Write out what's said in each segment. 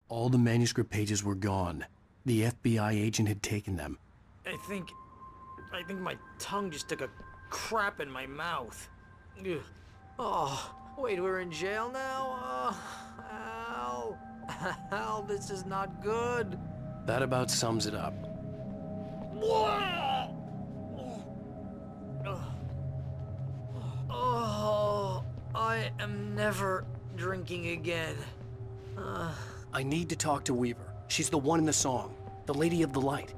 All the manuscript pages were gone. The FBI agent had taken them. I think my tongue just took a crap in my mouth. Ugh. Oh, wait, we're in jail now? Al. Al, this is not good. That about sums it up. Oh, I am never drinking again. I need to talk to Weaver. She's the one in the song. The Lady of the Light.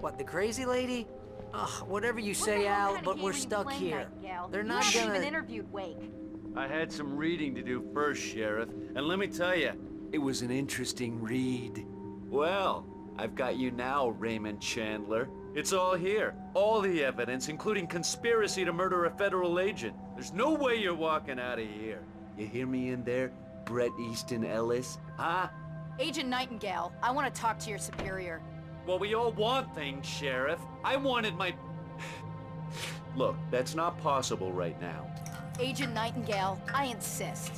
What, the crazy lady? Ugh, whatever you say, Al, but we're stuck here. They're not gonna... You haven't even interviewed Wake. I had some reading to do first, Sheriff, and let me tell you, it was an interesting read. Well, I've got you now, Raymond Chandler. It's all here. All the evidence, including conspiracy to murder a federal agent. There's no way you're walking out of here. You hear me in there, Bret Easton Ellis? Huh? Agent Nightingale, I want to talk to your superior. Well, we all want things, Sheriff. I wanted my... Look, that's not possible right now. Agent Nightingale, I insist.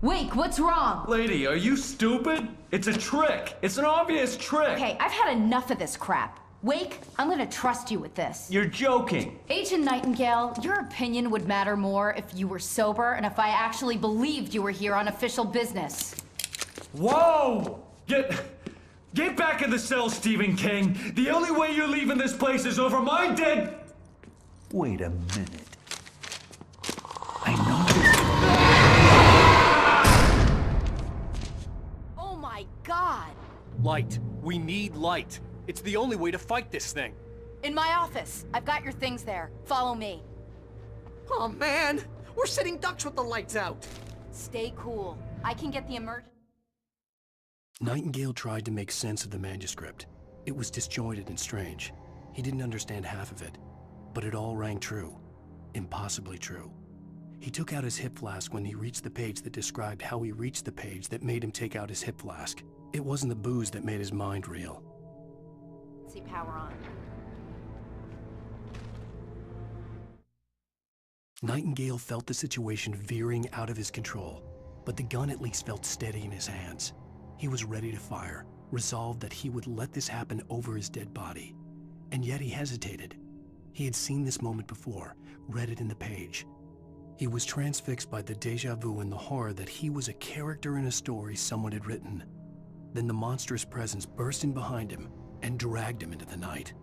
Wake, what's wrong? Lady, are you stupid? It's a trick. It's an obvious trick. Okay, I've had enough of this crap. Wake, I'm gonna trust you with this. You're joking. Agent Nightingale, your opinion would matter more if you were sober and if I actually believed you were here on official business. Whoa! Get back in the cell, Stephen King. The only way you're leaving this place is over my dead... Wait a minute. I know... Oh my God! Light. We need light. It's the only way to fight this thing. In my office. I've got your things there. Follow me. Oh, man! We're sitting ducks with the lights out! Stay cool. I can get the emergency... Nightingale tried to make sense of the manuscript. It was disjointed and strange. He didn't understand half of it, but it all rang true. Impossibly true. He took out his hip flask when he reached the page that described how he reached the page that made him take out his hip flask. It wasn't the booze that made his mind reel. Power on. Nightingale felt the situation veering out of his control, but the gun at least felt steady in his hands. He was ready to fire, resolved that he would let this happen over his dead body. And yet he hesitated. He had seen this moment before, read it in the page. He was transfixed by the déjà vu and the horror that he was a character in a story someone had written. Then the monstrous presence burst in behind him and dragged him into the night.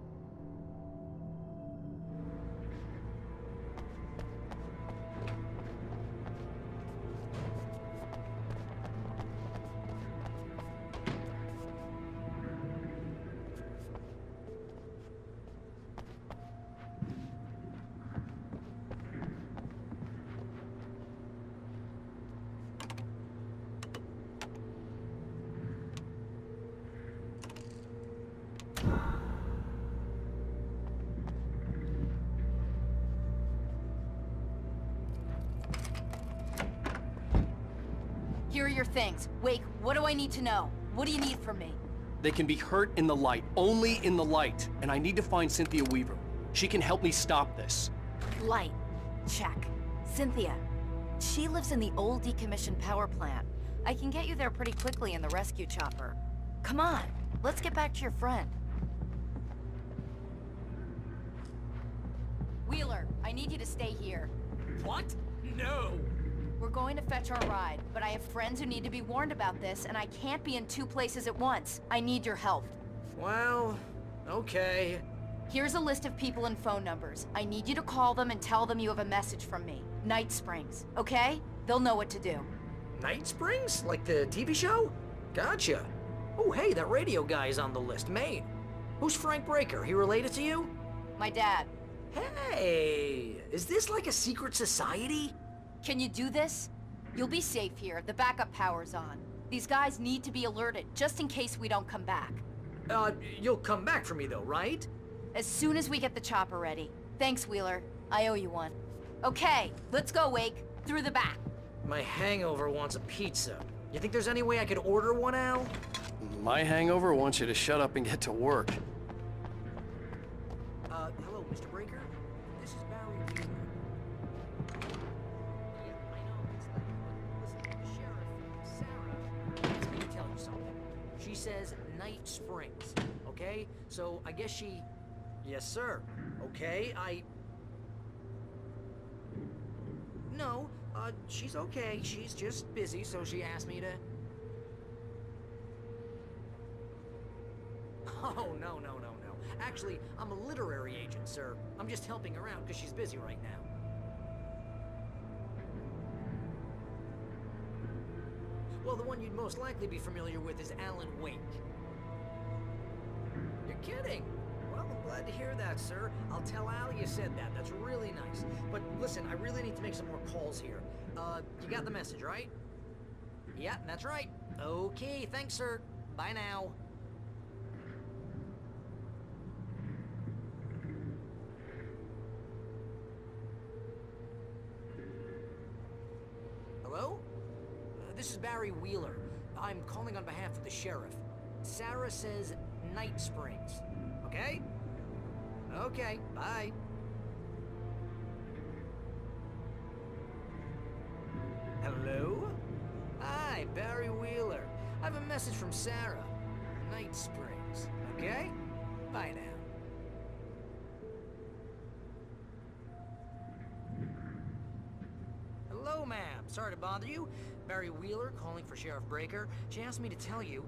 Here are your things. Wake, what do I need to know? What do you need from me? They can be hurt in the light, only in the light. And I need to find Cynthia Weaver. She can help me stop this. Light. Check. Cynthia. She lives in the old decommissioned power plant. I can get you there pretty quickly in the rescue chopper. Come on, let's get back to your friend. Wheeler, I need you to stay here. What? No! We're going to fetch our ride, but I have friends who need to be warned about this, and I can't be in two places at once. I need your help. Well, okay. Here's a list of people and phone numbers. I need you to call them and tell them you have a message from me. Night Springs, okay? They'll know what to do. Night Springs? Like the TV show? Gotcha. Oh, hey, that radio guy is on the list, Maine. Who's Frank Breaker? He related to you? My dad. Hey, is this like a secret society? Can you do this? You'll be safe here. The backup power's on. These guys need to be alerted, just in case we don't come back. You'll come back for me though, right? As soon as we get the chopper ready. Thanks, Wheeler. I owe you one. Okay, let's go, Wake. Through the back. My hangover wants a pizza. You think there's any way I could order one, Al? My hangover wants you to shut up and get to work. Hello, Mr. Breaker? says Night Springs, okay? So I guess she... Yes, sir. Okay, No, she's okay. She's just busy, so she asked me to... Oh, no. Actually, I'm a literary agent, sir. I'm just helping her out because she's busy right now. Well, the one you'd most likely be familiar with is Alan Wake. You're kidding? Well, I'm glad to hear that, sir. I'll tell Al you said that. That's really nice. But listen, I really need to make some more calls here. You got the message, right? Yeah, that's right. Okay, thanks, sir. Bye now. Hello? This is Barry Wheeler. I'm calling on behalf of the sheriff. Sarah says Night Springs. Okay? Okay, bye. Hello? Hi, Barry Wheeler. I have a message from Sarah. Night Springs. Okay? Bye now. Hello, ma'am. Sorry to bother you. Barry Wheeler calling for Sheriff Breaker. She asked me to tell you...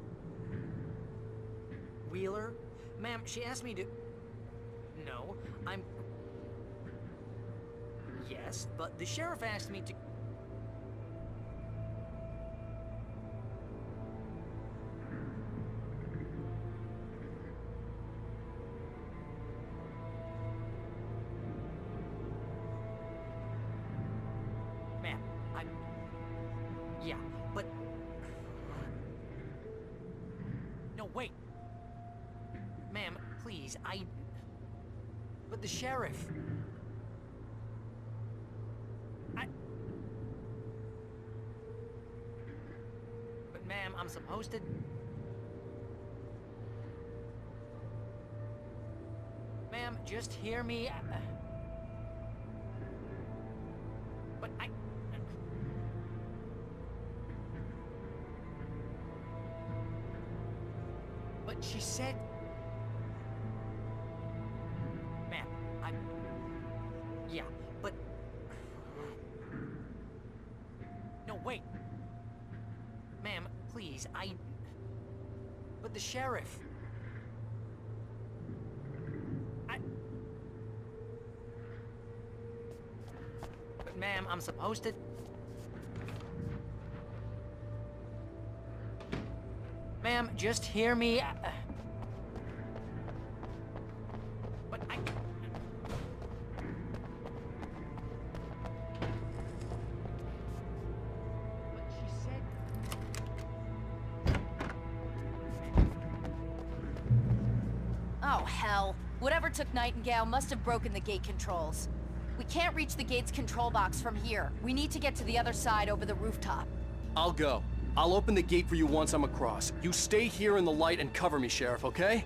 Wheeler? Ma'am, she asked me to... No, I'm... Yes, but the sheriff asked me to... Ma'am, I'm... Yeah, but... No, wait. Ma'am, please, But the sheriff... But ma'am, I'm supposed to... Ma'am, just hear me... But But she said... Ma'am, Yeah, but... No, wait. Ma'am, please, But the sheriff... But ma'am, I'm supposed to... Ma'am, just hear me. But she said... Oh, hell. Whatever took Nightingale must have broken the gate controls. We can't reach the gate's control box from here. We need to get to the other side over the rooftop. I'll go. I'll open the gate for you once I'm across. You stay here in the light and cover me, Sheriff, okay?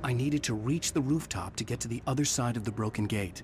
I needed to reach the rooftop to get to the other side of the broken gate.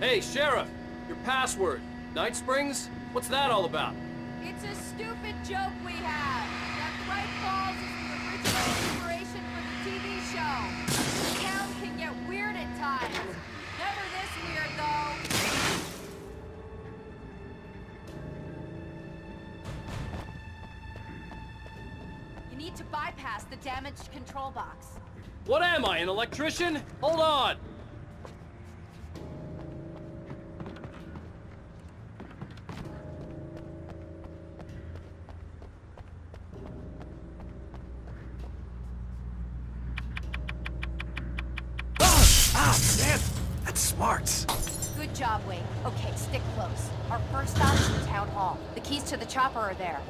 Hey, Sheriff! Your password. Night Springs? What's that all about? It's a stupid joke we have. That Bright Falls is the original inspiration for the TV show. The town can get weird at times. Never this weird, though. You need to bypass the damaged control box. What am I, an electrician? Hold on! Man, that's smarts. Good job, Wade. Okay, stick close. Our first stop is the town hall. The keys to the chopper are there.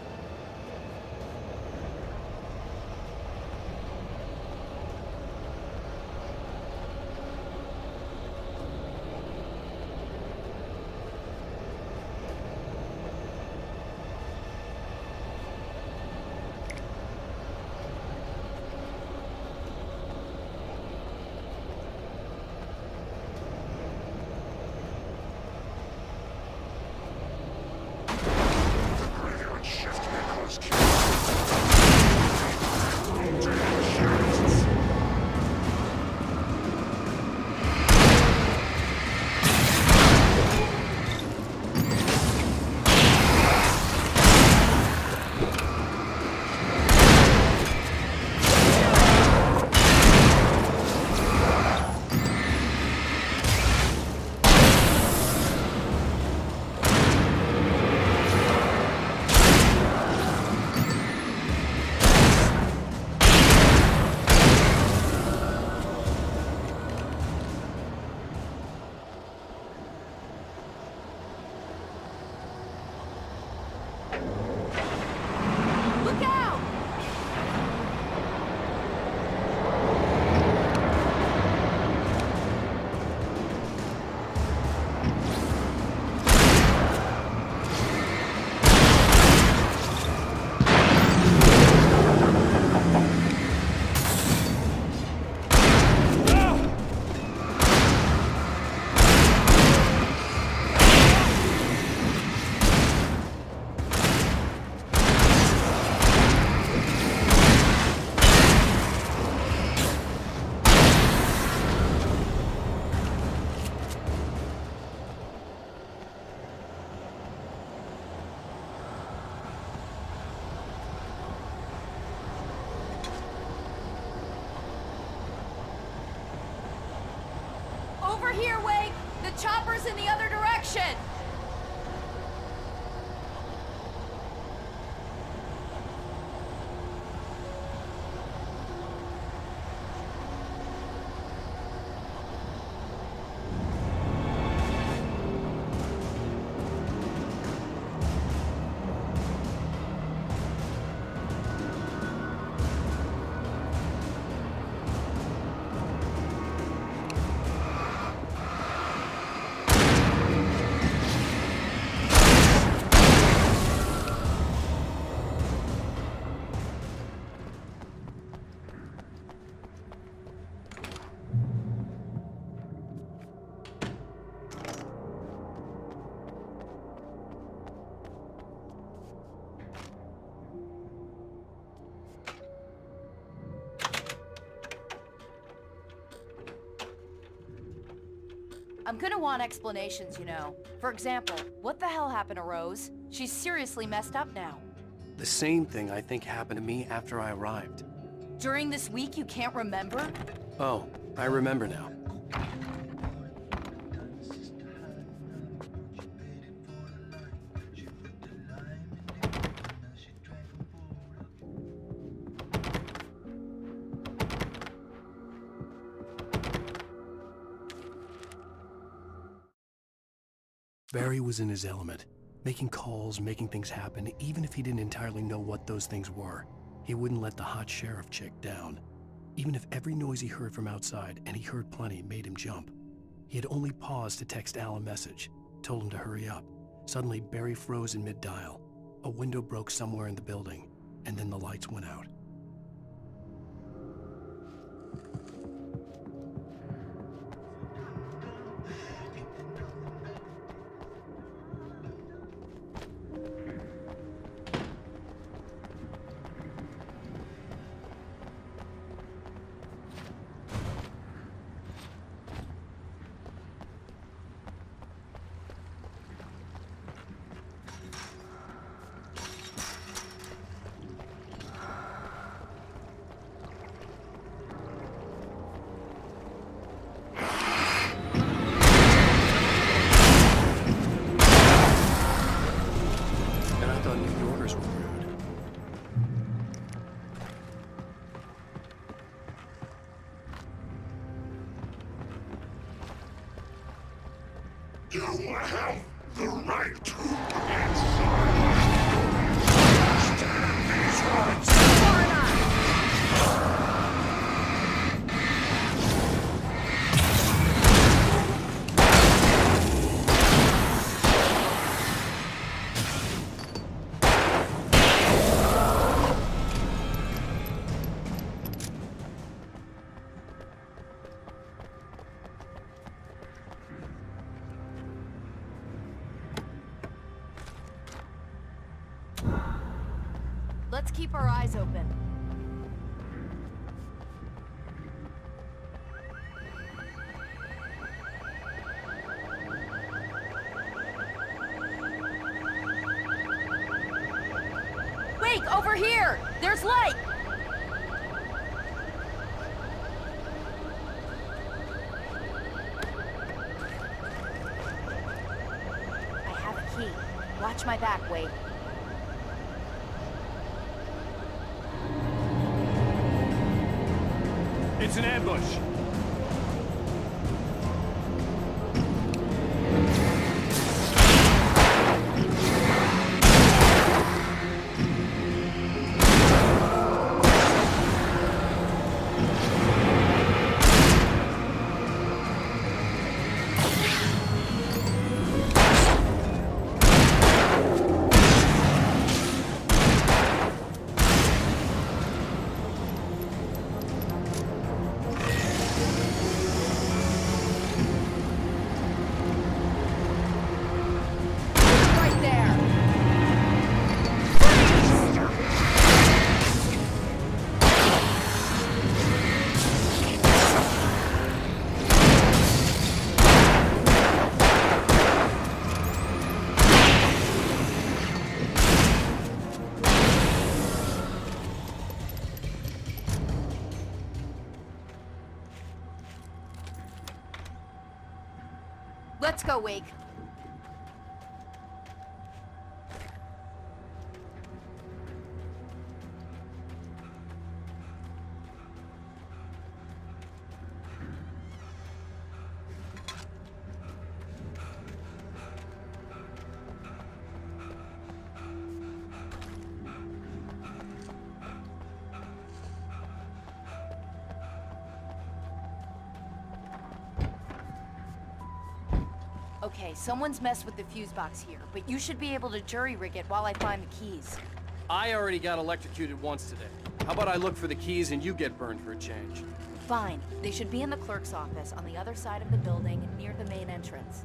Look out! Over here, Wake! The chopper's in the other direction! I'm gonna want explanations, you know. For example, what the hell happened to Rose? She's seriously messed up now. The same thing I think happened to me after I arrived. During this week, you can't remember? Oh, I remember now. Barry was in his element, making calls, making things happen, even if he didn't entirely know what those things were. He wouldn't let the hot sheriff chick down. Even if every noise he heard from outside, and he heard plenty, made him jump. He had only paused to text Al a message, told him to hurry up. Suddenly, Barry froze in mid-dial. A window broke somewhere in the building, and then the lights went out. You have the right to understand these words. Let's keep our eyes open. Wake, over here! There's light! I have a key. Watch my back, Wade. It's an ambush. Right there! Let's go, Wake. Okay, someone's messed with the fuse box here, but you should be able to jury-rig it while I find the keys. I already got electrocuted once today. How about I look for the keys and you get burned for a change? Fine. They should be in the clerk's office on the other side of the building, near the main entrance.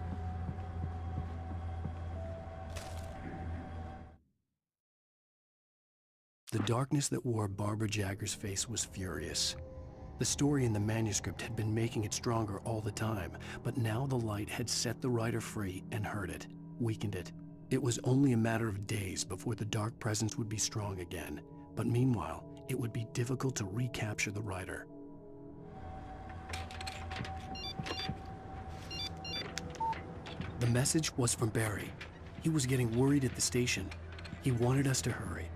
The darkness that wore Barbara Jagger's face was furious. The story in the manuscript had been making it stronger all the time, but now the light had set the writer free and hurt it, weakened it. It was only a matter of days before the dark presence would be strong again, but meanwhile, it would be difficult to recapture the writer. The message was from Barry. He was getting worried at the station. He wanted us to hurry.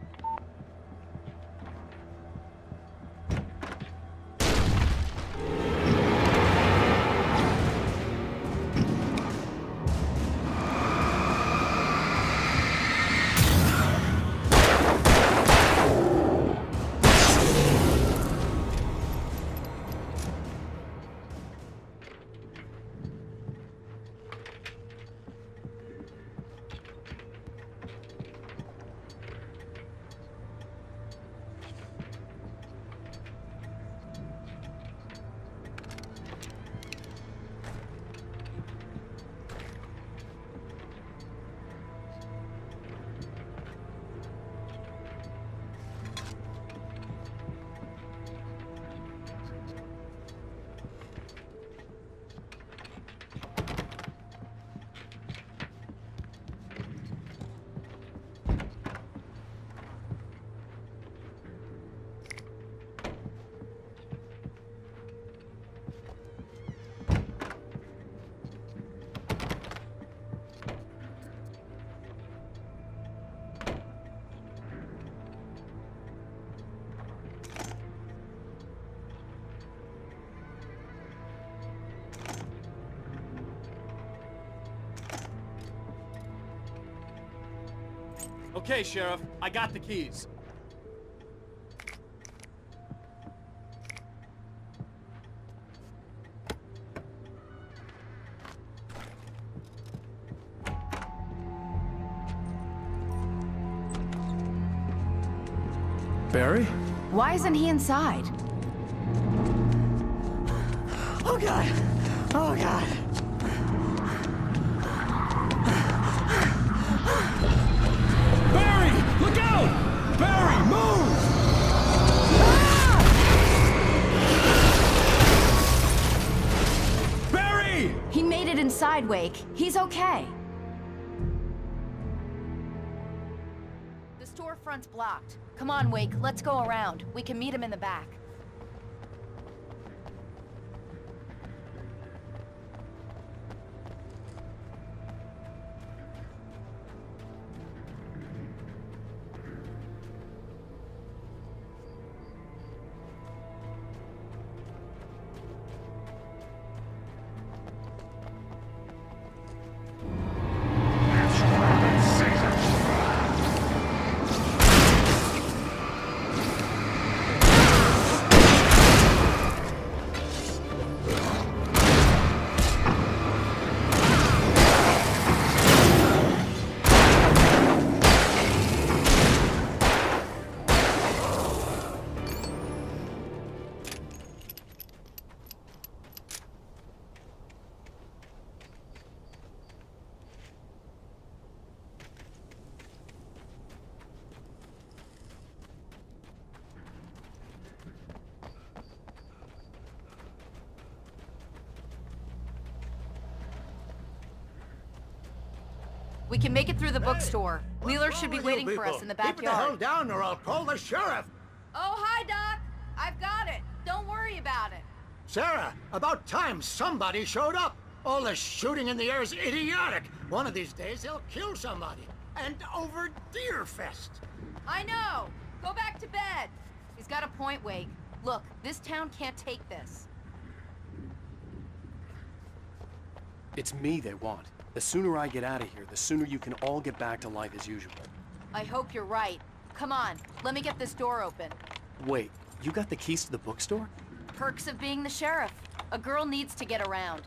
Okay, Sheriff, I got the keys. Barry? Why isn't he inside? Oh God! Oh God! Barry! Look out! Barry, move! Barry! He made it inside, Wake. He's okay. The storefront's blocked. Come on, Wake. Let's go around. We can meet him in the back. That's what I've been saying. We can make it through the bookstore. Wheeler should be waiting for us in the Keep the hell backyard. down or I'll call the sheriff. Oh, hi, Doc. I've got it. Don't worry about it. Sarah, about time somebody showed up. All this shooting in the air is idiotic. One of these days they'll kill somebody. And over Deerfest. I know. Go back to bed. He's got a point, Wake. Look, this town can't take this. It's me they want. The sooner I get out of here, the sooner you can all get back to life as usual. I hope you're right. Come on, let me get this door open. Wait, you got the keys to the bookstore? Perks of being the sheriff. A girl needs to get around.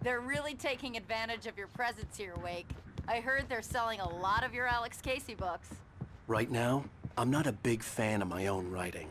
They're really taking advantage of your presence here, Wake. I heard they're selling a lot of your Alex Casey books. Right now, I'm not a big fan of my own writing.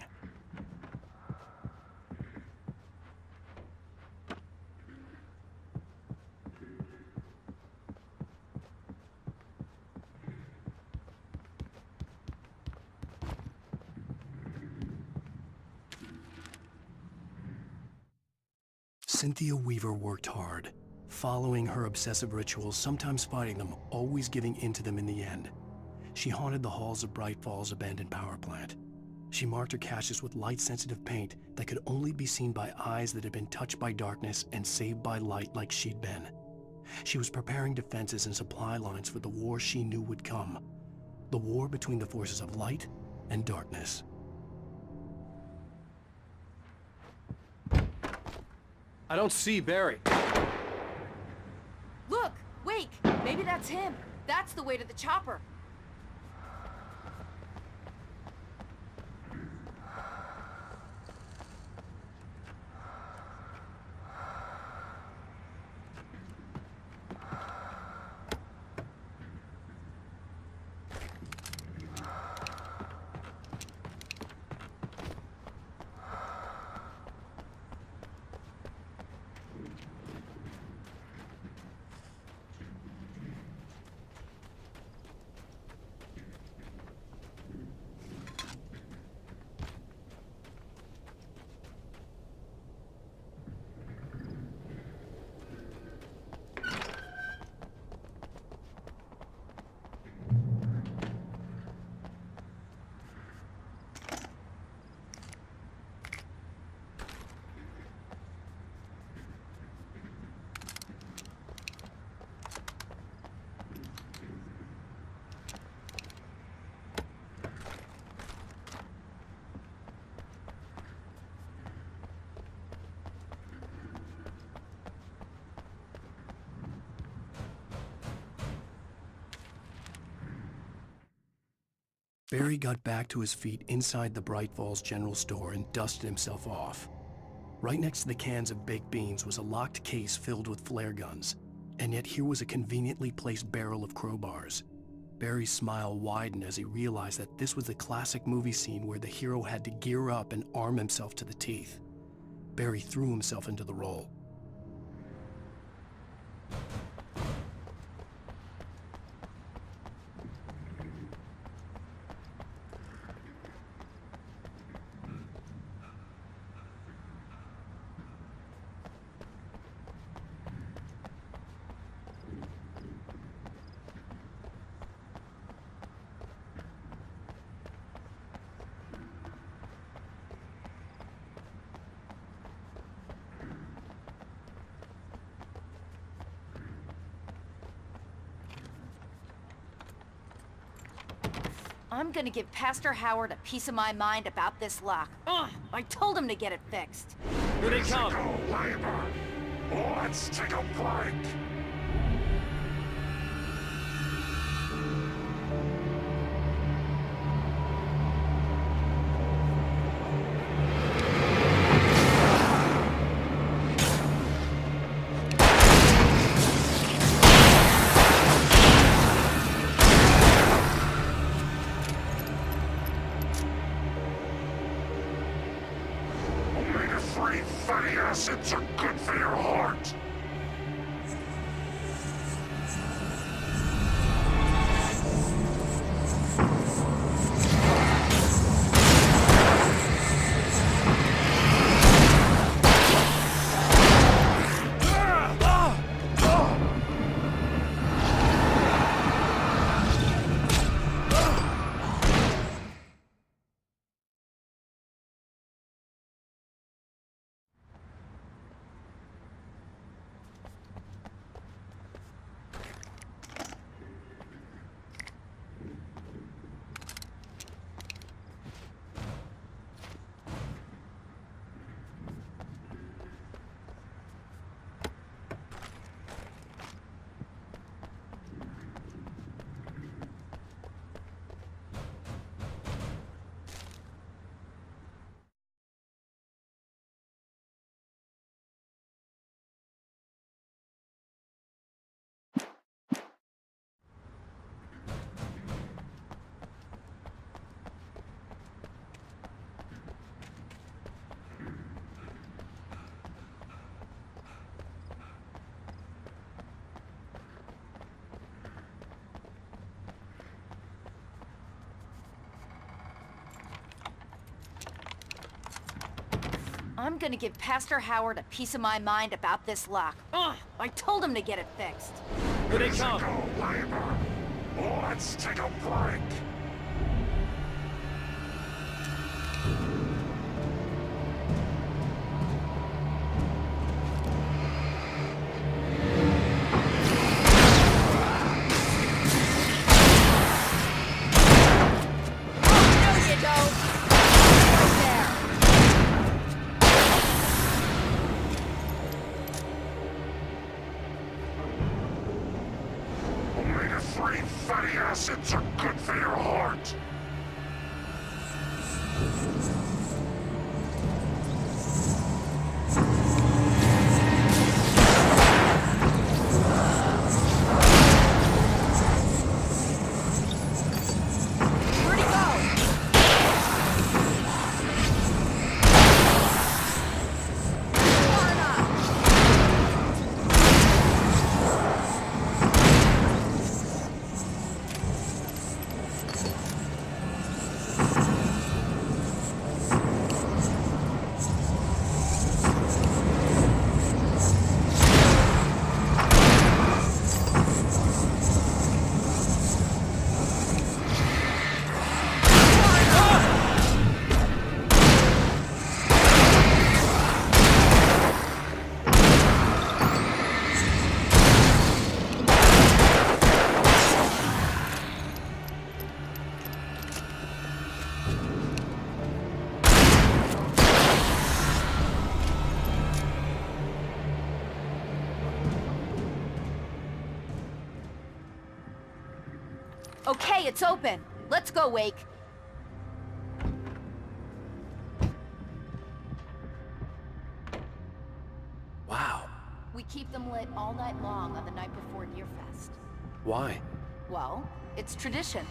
Cynthia Weaver worked hard, following her obsessive rituals, sometimes fighting them, always giving in to them in the end. She haunted the halls of Bright Falls abandoned power plant. She marked her caches with light-sensitive paint that could only be seen by eyes that had been touched by darkness and saved by light like she'd been. She was preparing defenses and supply lines for the war she knew would come. The war between the forces of light and darkness. I don't see Barry. Look! Wake! Maybe that's him. That's the way to the chopper. Barry got back to his feet inside the Bright Falls General Store and dusted himself off. Right next to the cans of baked beans was a locked case filled with flare guns, and yet here was a conveniently placed barrel of crowbars. Barry's smile widened as he realized that this was the classic movie scene where the hero had to gear up and arm himself to the teeth. Barry threw himself into the role. I'm gonna give Pastor Howard a piece of my mind about this lock. Ugh, I told him to get it fixed. Here they come. Physical labor. Let's take a break. Omega-3 fatty acids are good for your heart. I'm gonna give Pastor Howard a piece of my mind about this lock. Ugh, I told him to get it fixed. Here they come. Physical labor. Let's take a break. No, you don't. Right there. Omega-3 fatty acids are good for your heart. Where'd he go? Far enough. Okay, it's open. Let's go, Wake. keep them lit all night long on the night before Deerfest. Why? Well, it's tradition.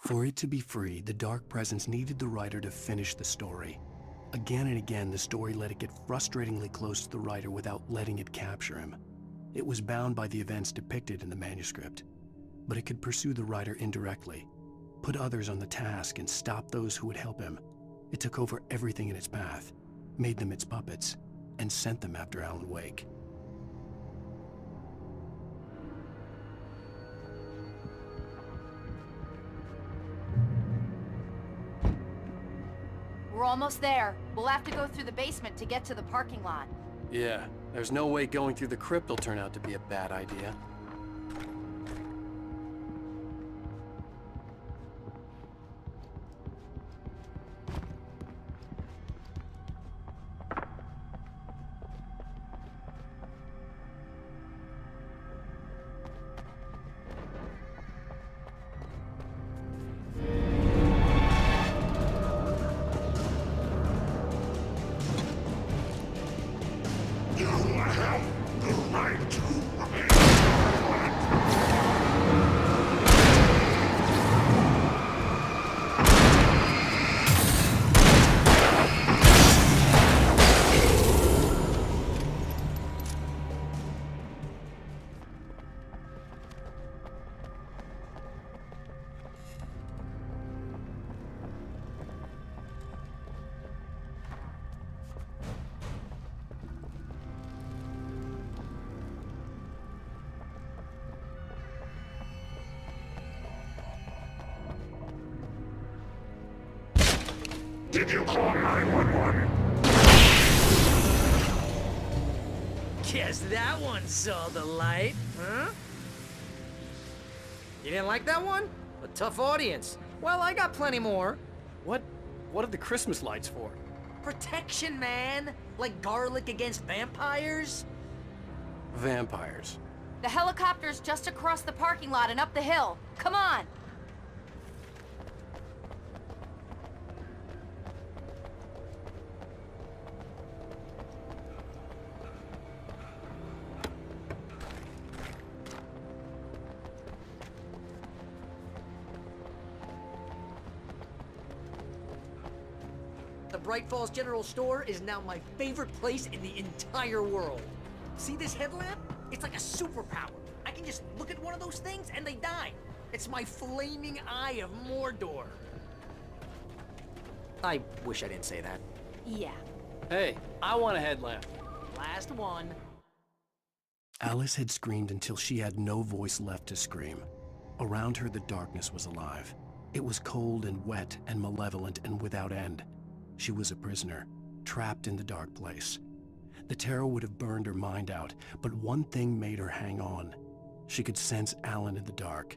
For it to be free, the Dark Presence needed the writer to finish the story. Again and again, the story let it get frustratingly close to the writer without letting it capture him. It was bound by the events depicted in the manuscript, but it could pursue the writer indirectly, put others on the task, and stop those who would help him. It took over everything in its path, made them its puppets, and sent them after Alan Wake. We're almost there. We'll have to go through the basement to get to the parking lot. Yeah, there's no way going through the crypt will turn out to be a bad idea. You have the right to remain. Did you call 911? Guess that one saw the light, huh? You didn't like that one? A tough audience. Well, I got plenty more. What are the Christmas lights for? Protection, man! Like garlic against vampires? Vampires. The helicopter's just across the parking lot and up the hill. Come on! The Bright Falls General Store is now my favorite place in the entire world. See this headlamp? It's like a superpower. I can just look at one of those things and they die. It's my flaming eye of Mordor. I wish I didn't say that. Yeah. Hey, I want a headlamp. Last one. Alice had screamed until she had no voice left to scream. Around her, the darkness was alive. It was cold and wet and malevolent and without end. She was a prisoner, trapped in the dark place. The terror would have burned her mind out, but one thing made her hang on. She could sense Alan in the dark.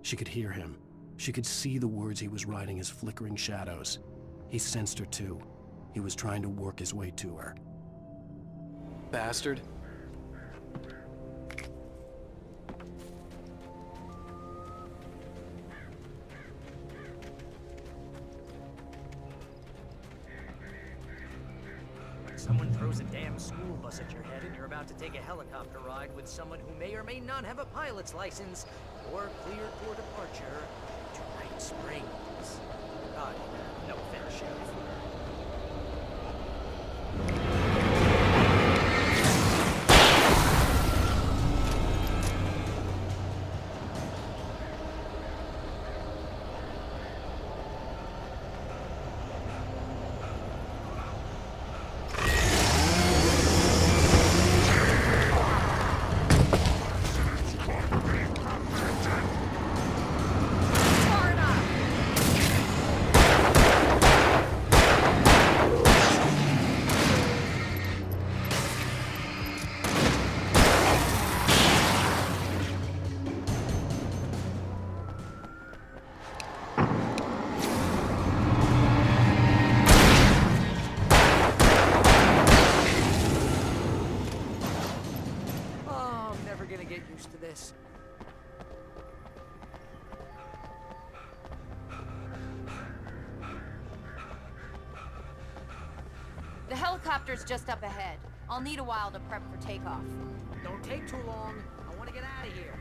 She could hear him. She could see the words he was writing as flickering shadows. He sensed her too. He was trying to work his way to her. Bastard. Someone throws a damn school bus at your head and you're about to take a helicopter ride with someone who may or may not have a pilot's license or cleared for departure to Night Springs. No fair sheriff. Far enough! this. The helicopter's just up ahead. I'll need a while to prep for takeoff. Don't take too long. I want to get out of here.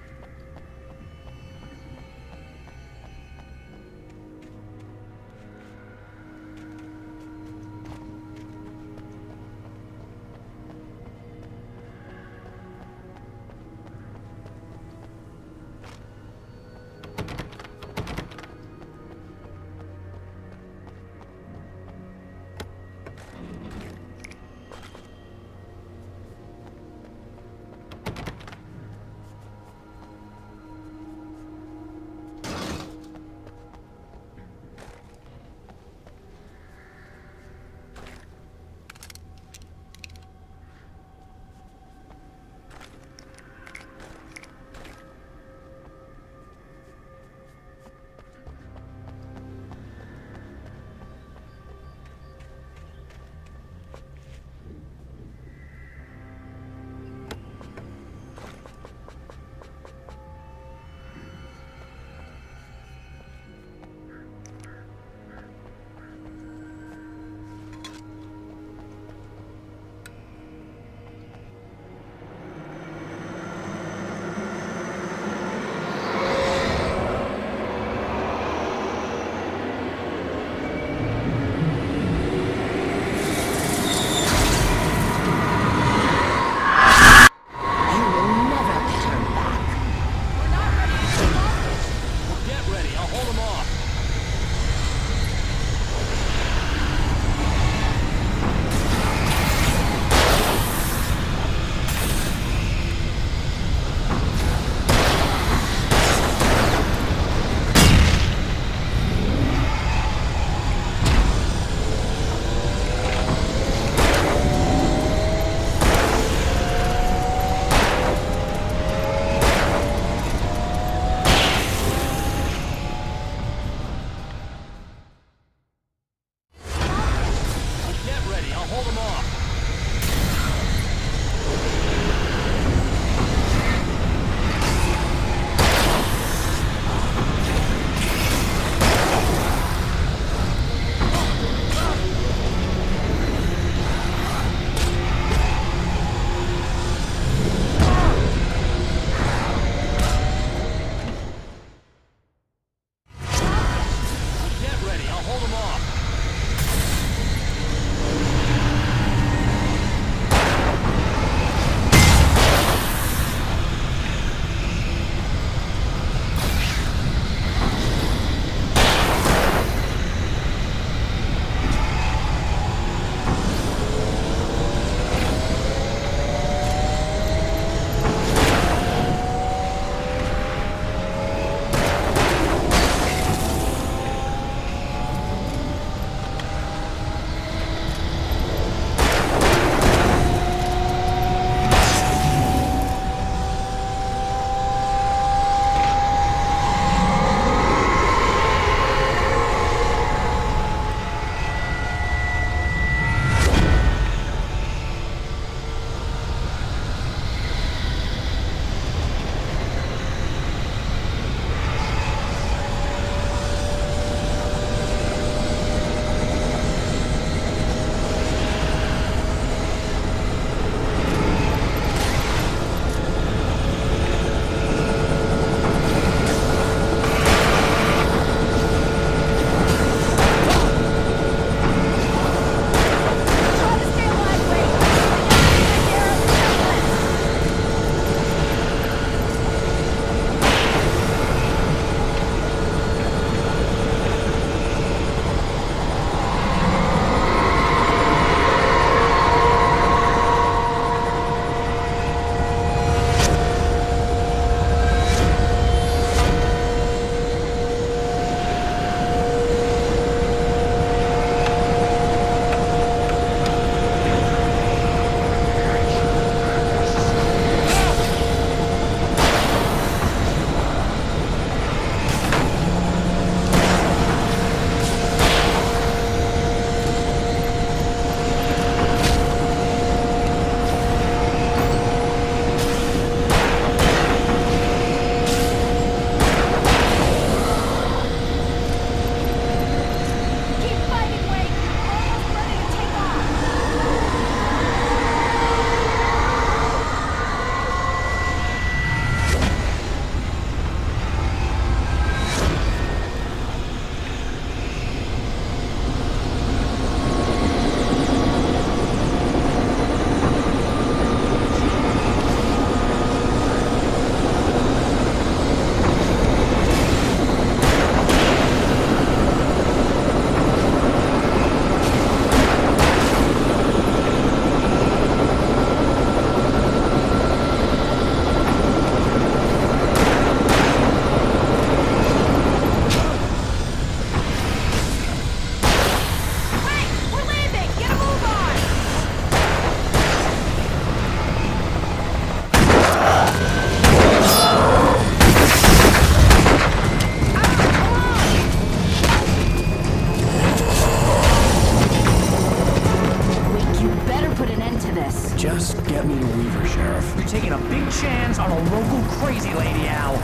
taking a big chance on a local crazy lady, Al.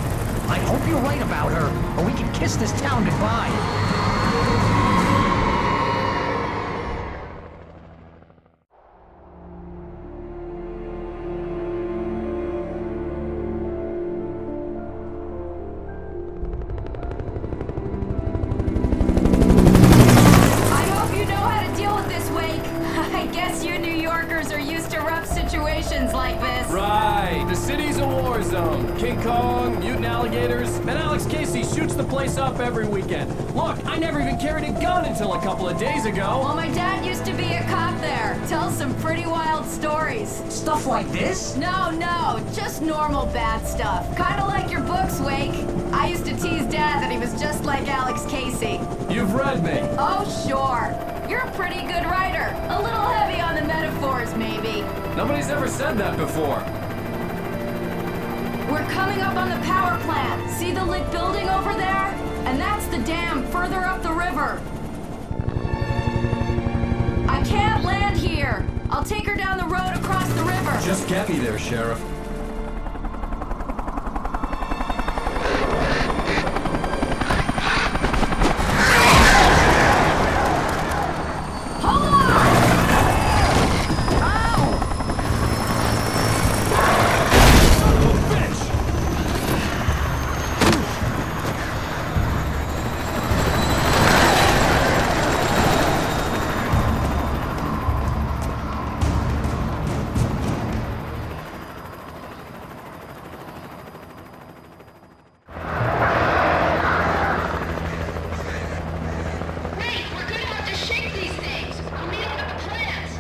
I hope you're right about her, or we can kiss this town goodbye. I hope you know how to deal with this, Wake. I guess you New Yorkers are used to rough situations like this. Right. The city's a war zone. King Kong, mutant alligators, and Alex Casey shoots the place up every weekend. Look, I never even carried a gun until a couple of days ago. Well, my dad used to be a cop there. Tells some pretty wild stories. Stuff like this? No, just normal bad stuff. Kinda like your books, Wake. I used to tease Dad that he was just like Alex Casey. You've read me. Oh, sure. You're a pretty good writer. A little heavy on the metaphors, maybe. Nobody's ever said that before. We're coming up on the power plant. See the lit building over there? And that's the dam further up the river. I can't land here. I'll take her down the road across the river. Just get me there, Sheriff. Hold on! Wait, we're gonna have to shake these things. We'll meet up at the plants.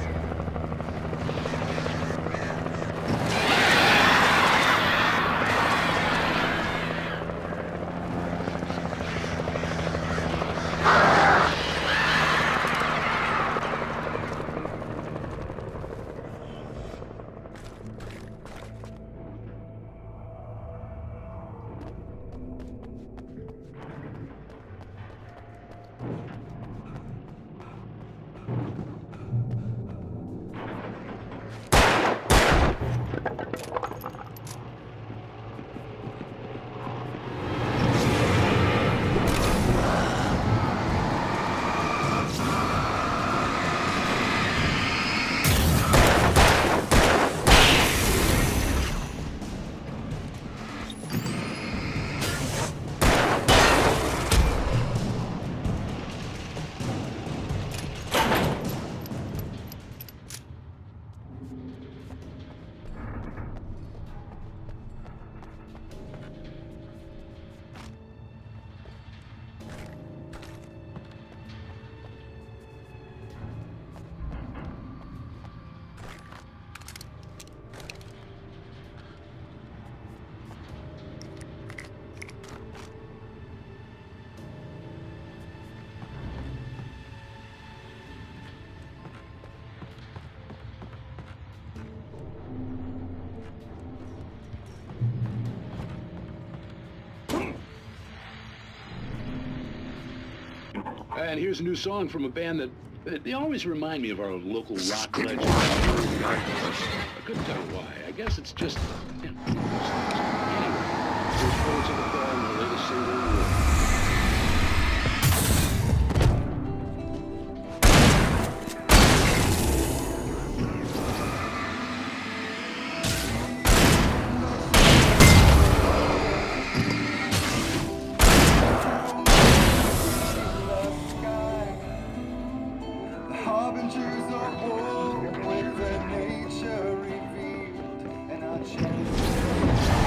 And here's a new song from a band that they always remind me of our local rock legend. I couldn't tell why. I guess it's just, you know, anyway, here's Birds of the Fall, the latest single. Harbingers of war, ways that nature revealed, and our chances.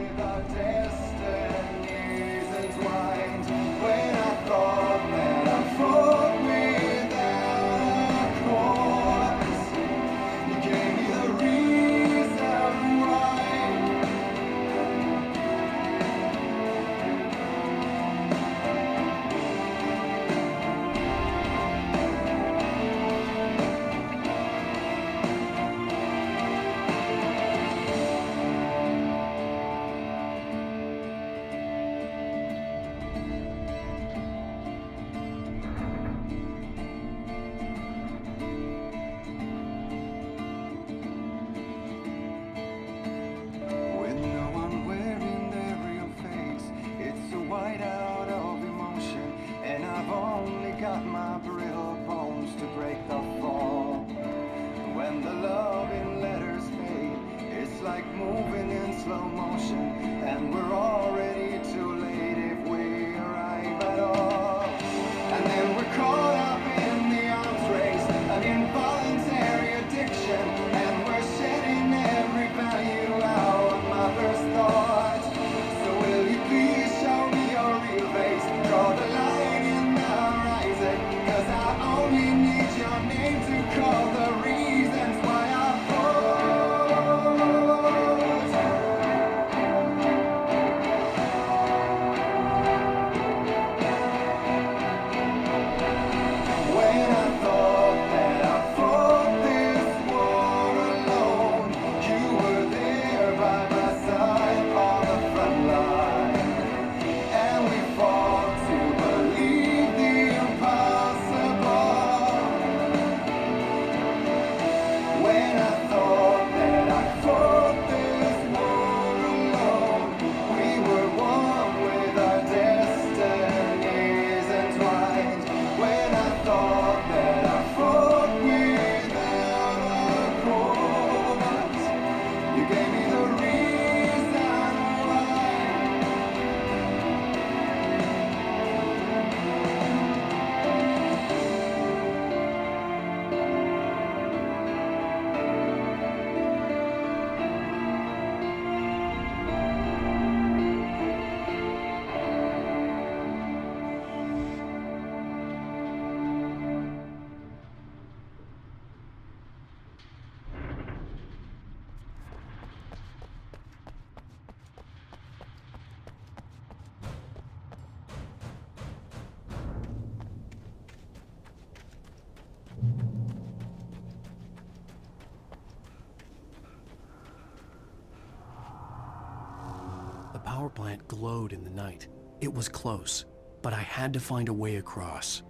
with our destinies entwined. When I thought that I fought without a cause, you gave me the reason why. With no one wearing their real face, it's a whiteout of emotion, and I've only got my brittle bones to break the fall. When the love in letters fade, it's like moving in slow motion, and we're already too late if we arrive at all. And then we're caught up in the arms race, an involuntary addiction, and we're shedding every value out of my first thought. So will you please show me your real face? Draw the line in the horizon, 'cause I only need your name to call the reasons why I fought. When I thought that I fought this war alone, you were there by my side on the front line, and we fought to believe the impossible. When I thought that I fought this war alone, we were one with our destinies entwined. When I thought that I fought without a cause, you gave me the reason why. The power plant glowed in the night. It was close, but I had to find a way across.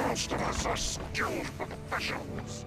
Most of us are skilled professionals.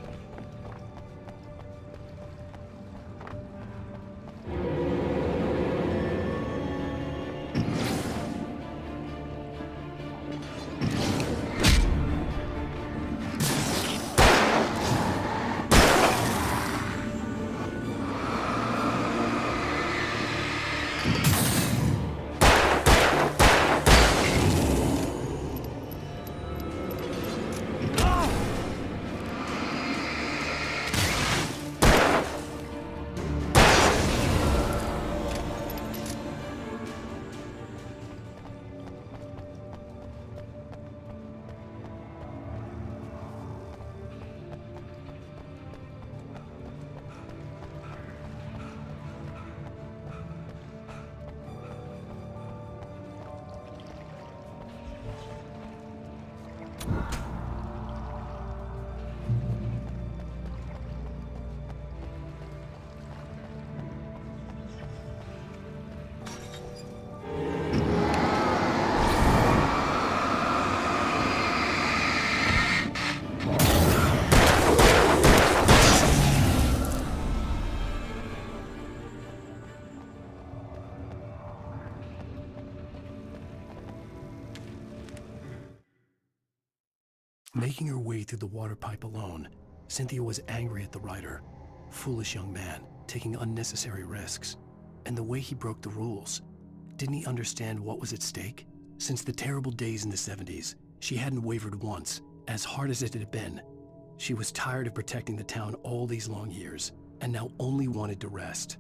Making her way through the water pipe alone, Cynthia was angry at the writer. Foolish young man, taking unnecessary risks. And the way he broke the rules. Didn't he understand what was at stake? Since the terrible days in the 70s, she hadn't wavered once, as hard as it had been. She was tired of protecting the town all these long years, and now only wanted to rest.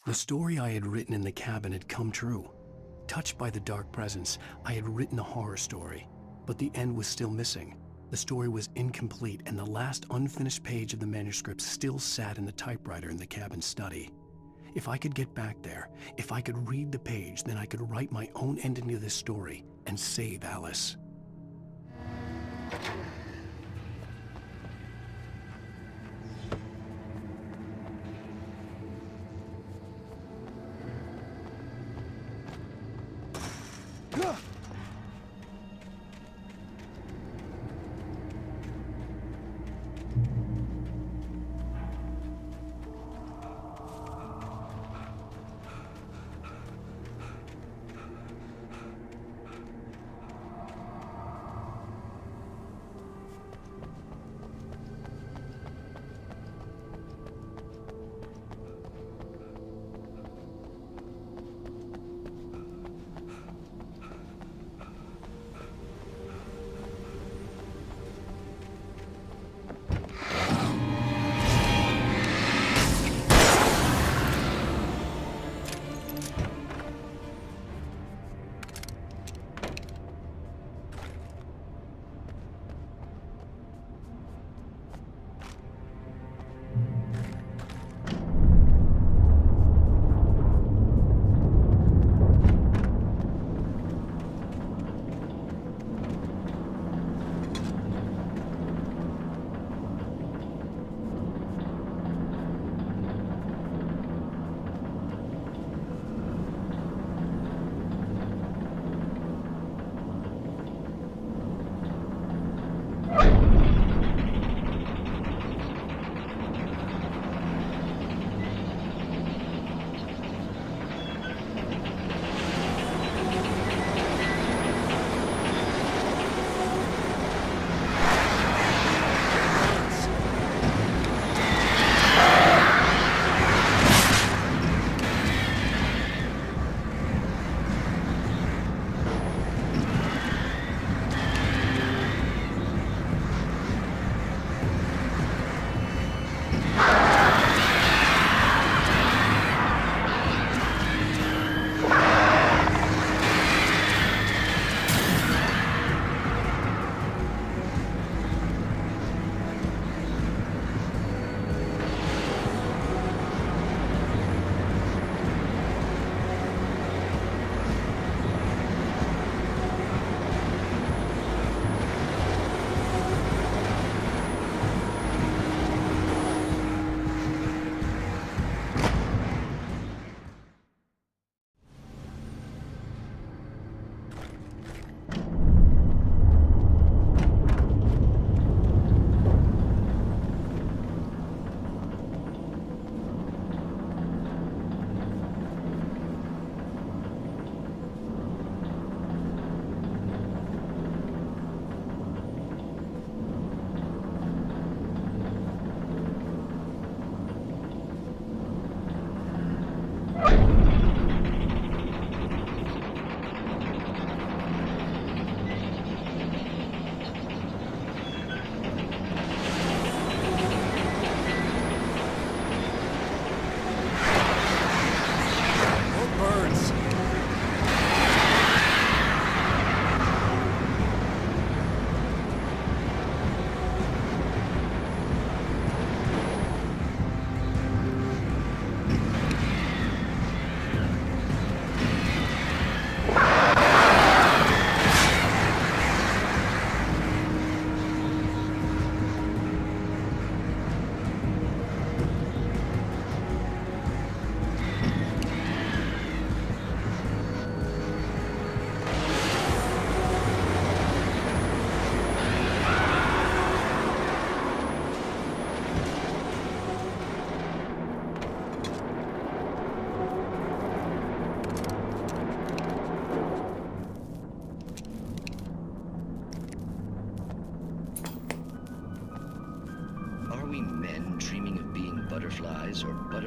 The story I had written in the cabin had come true. Touched by the dark presence, I had written a horror story, but the end was still missing. The story was incomplete, and the last unfinished page of the manuscript still sat in the typewriter in the cabin study. If I could get back there, if I could read the page, then I could write my own ending to this story and save Alice.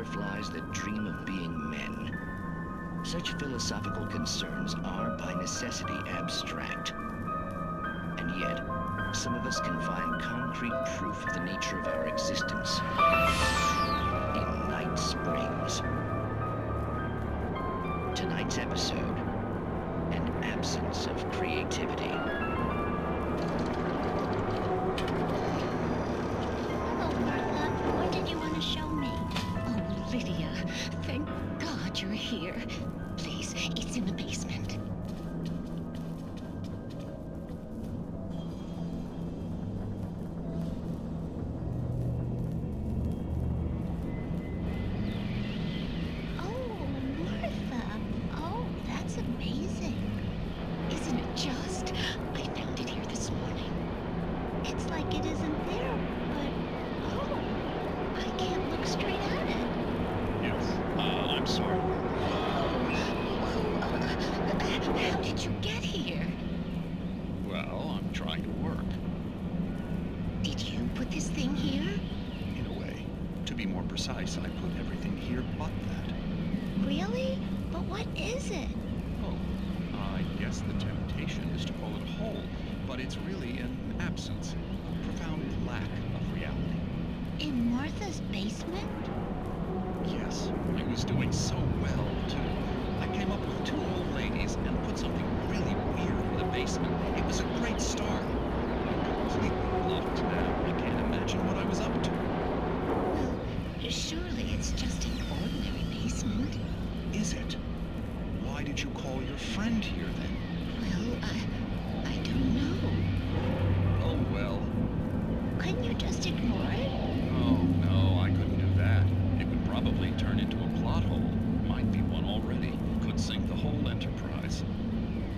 butterflies that dream of being men. Such philosophical concerns are by necessity abstract. And yet, some of us can find concrete proof of the nature of our existence in Night Springs. Tonight's episode, an absence of creativity. Hello, Martha. What did you want to show me? Oh, Lydia, thank God you're here. Please, it's in the basement. Oh, Martha. Oh, that's amazing. Isn't it just? I found it here this morning. It's like it isn't there, but oh, I can't look straight at it. Yes. I'm sorry. How did you get here? Well, I'm trying to work. Did you put this thing here? In a way. To be more precise, I put everything here but that. really? But what is it? Oh, I guess the temptation is to call it a hole, but it's really an absence, a profound lack of reality. In Martha's basement? Yes, I was doing so well, too. I came up with 2 old ladies and put something really weird in the basement. It was a great start. I'm completely blocked now. I can't imagine what I was up to. Well, surely it's just an ordinary basement. Is it? Why did you call your friend here, then? Well, I don't know. Oh, well. Couldn't you just ignore it? Oh, no, I couldn't do that. It would probably turn into a plot hole. Might be one already. Could sink the whole enterprise.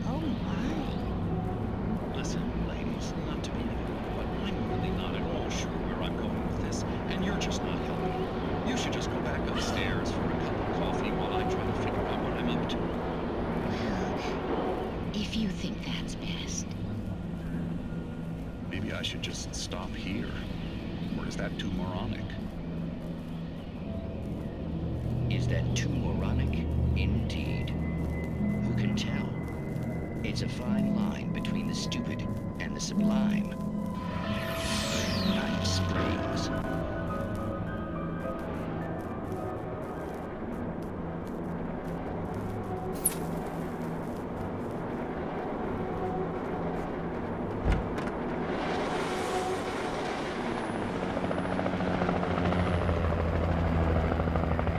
Oh my. Listen, ladies, not to be rude, but I'm really not at all sure where I'm going with this, and you're just not helping. You should just go back upstairs for a cup of coffee while I try to figure out what I'm up to. Well, if you think that's best. Maybe I should just stop here. Or is that too moronic? Is that too moronic? Indeed. Who can tell? It's a fine line between the stupid and the sublime. Night Springs.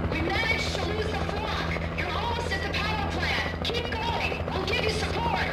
We managed to lose the flock. You're almost at the power plant. Keep going. We'll give you support.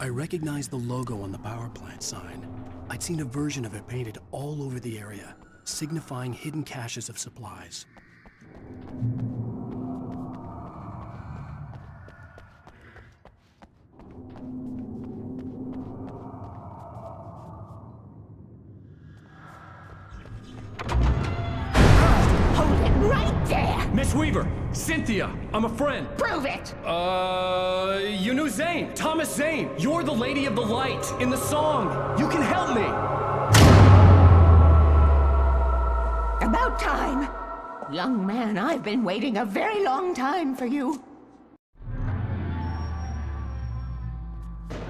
I recognized the logo on the power plant sign. I'd seen a version of it painted all over the area, signifying hidden caches of supplies. Hold it right there! Miss Weaver, Cynthia, I'm a friend. Prove it! You knew Zane, Thomas Zane. You're the Lady of the Light in the song. You can help me. About time. Young man, I've been waiting a very long time for you.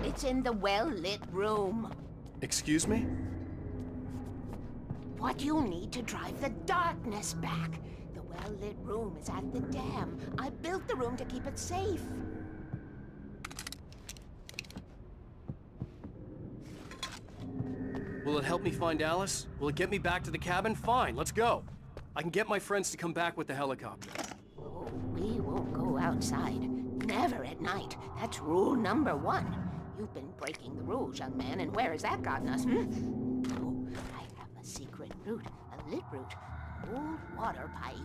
It's in the well-lit room. Excuse me? What you need to drive the darkness back. The well-lit room is at the dam. I built the room to keep it safe. Will it help me find Alice? Will it get me back to the cabin? Fine, let's go. I can get my friends to come back with the helicopter. Oh, we won't go outside. Never at night. That's rule number 1. You've been breaking the rules, young man, and where has that gotten us, Oh, I have a secret route, a lit route, an old water pipe.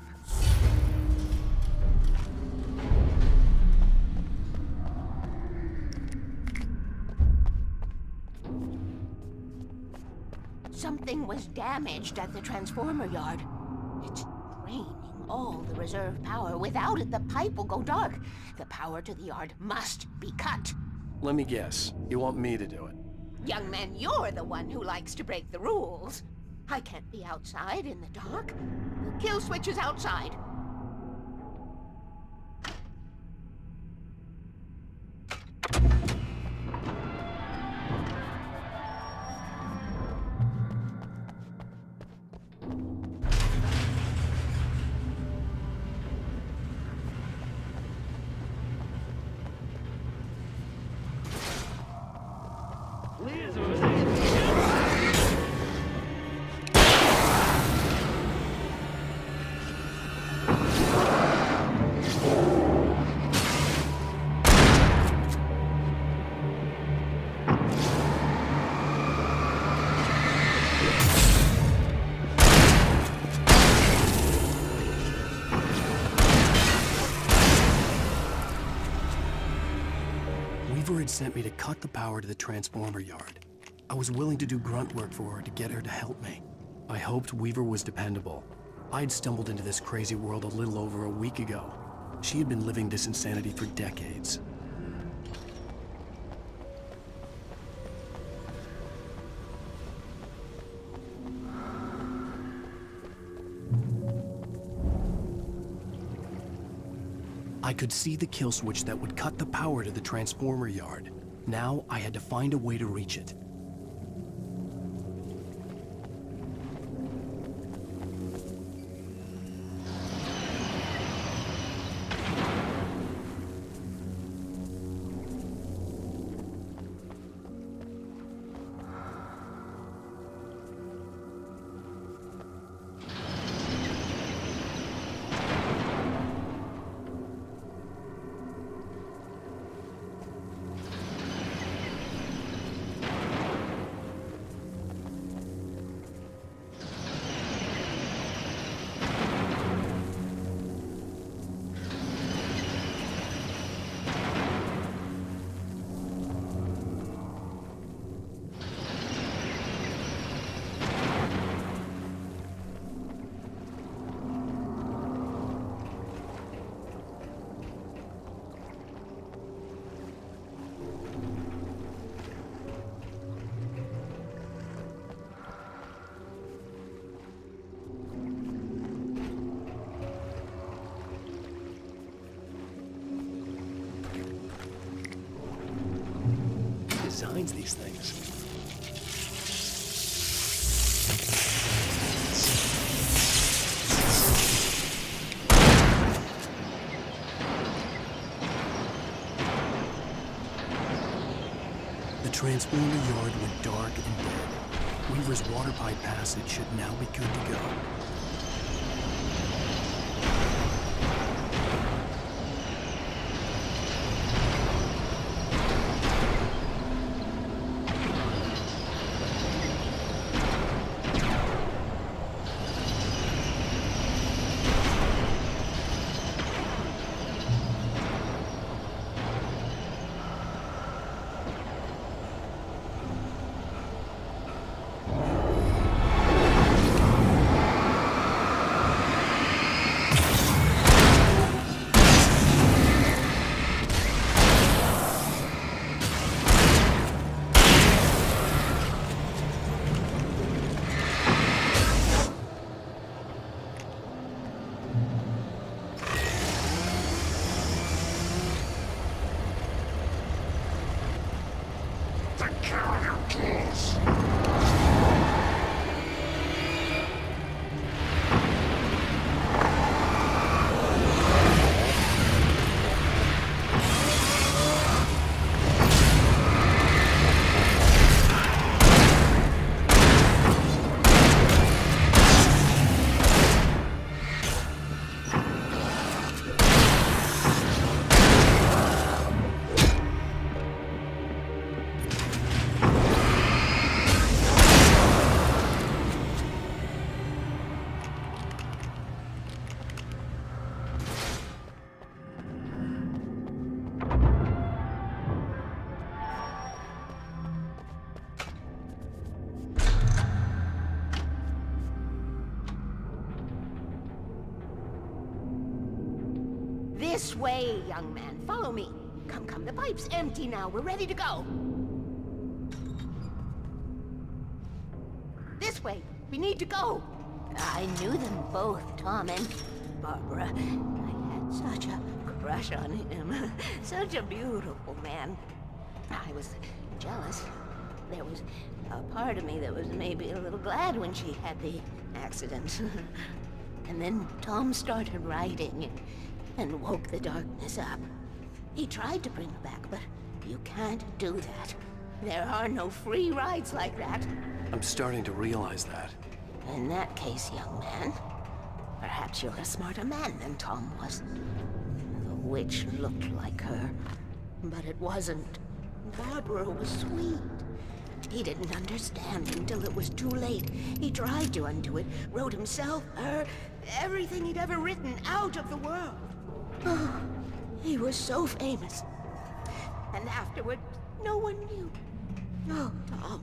Something was damaged at the transformer yard. It's draining all the reserve power. Without it, the pipe will go dark. The power to the yard must be cut. Let me guess. You want me to do it? Young man, you're the one who likes to break the rules. I can't be outside in the dark. The kill switch is outside. Weaver had sent me to cut the power to the transformer yard. I was willing to do grunt work for her to get her to help me. I hoped Weaver was dependable. I'd stumbled into this crazy world a little over a week ago. She had been living this insanity for decades. I could see the kill switch that would cut the power to the transformer yard. Now I had to find a way to reach it. Designs these things. The transformer yard went dark and dead. Weaver's water pipe passage should now be good to go. This way, young man. Follow me. Come, come. The pipe's empty now. We're ready to go. This way. We need to go. I knew them both, Tom and Barbara. I had such a crush on him. Such a beautiful man. I was jealous. There was a part of me that was maybe a little glad when she had the accident. And then Tom started writing and woke the darkness up. He tried to bring her back, but you can't do that. There are no free rides like that. I'm starting to realize that. In that case, young man, perhaps you're a smarter man than Tom was. The witch looked like her, but it wasn't. Barbara was sweet. He didn't understand until it was too late. He tried to undo it, wrote himself, her, everything he'd ever written out of the world. Oh, he was so famous. And afterward, no one knew. Oh, Tom.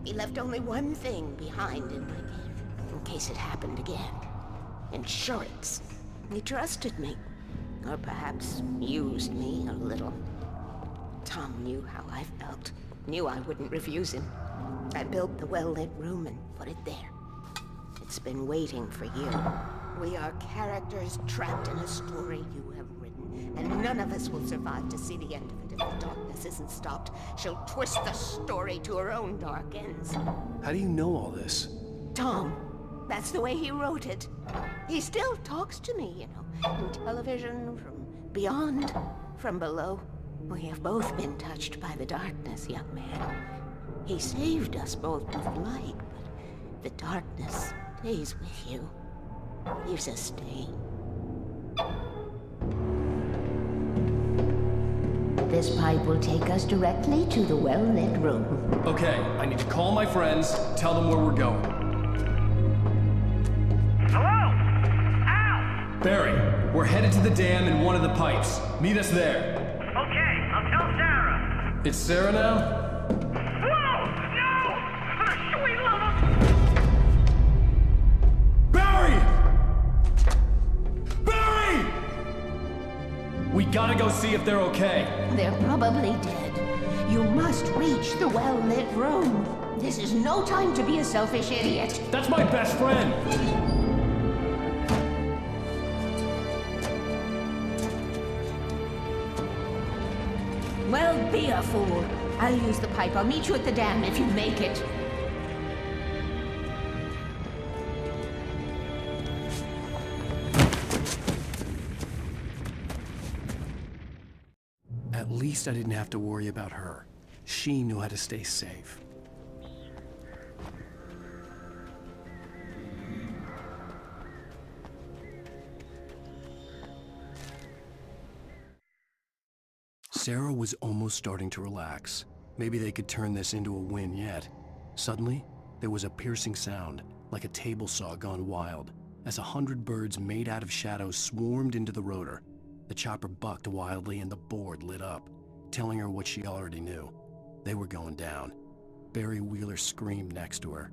He left only one thing behind in my cave, in case it happened again. Insurance. He trusted me. Or perhaps used me a little. Tom knew how I felt. Knew I wouldn't refuse him. I built the well-lit room and put it there. It's been waiting for you. We are characters trapped in a story you have written, and none of us will survive to see the end of it if the darkness isn't stopped. She'll twist the story to her own dark ends. How do you know all this? Tom, that's the way he wrote it. He still talks to me, you know, in television, from beyond, from below. We have both been touched by the darkness, young man. He saved us both with light, but the darkness stays with you. Leaves a stain. This pipe will take us directly to the well-lit room. Okay, I need to call my friends, tell them where we're going. Hello? Al! Barry, we're headed to the dam in one of the pipes. Meet us there. Okay, I'll tell Sarah. It's Sarah now? Whoa! No! For the sweet love of... Barry! Barry! We gotta go see if they're okay. They're probably dead. You must reach the well-lit room. This is no time to be a selfish idiot. That's my best friend! Well, be a fool. I'll use the pipe. I'll meet you at the dam if you make it. At least I didn't have to worry about her. She knew how to stay safe. Sarah was almost starting to relax. Maybe they could turn this into a win yet. Suddenly, there was a piercing sound, like a table saw gone wild, as 100 birds made out of shadows swarmed into the rotor. The chopper bucked wildly and the board lit up, telling her what she already knew. They were going down. Barry Wheeler screamed next to her.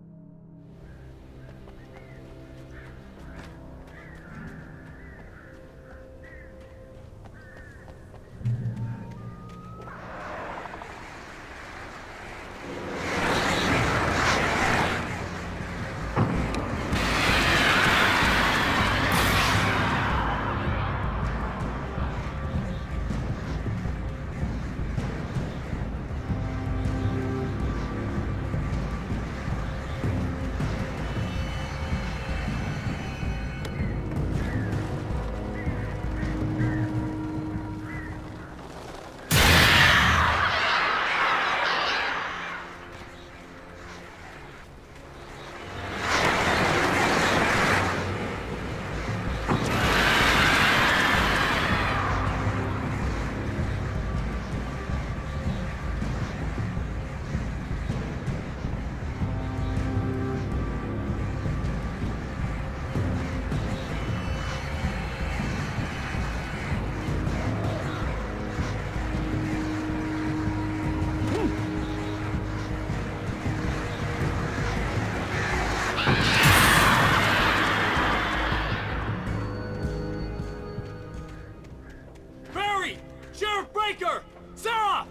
breaker! Sarah!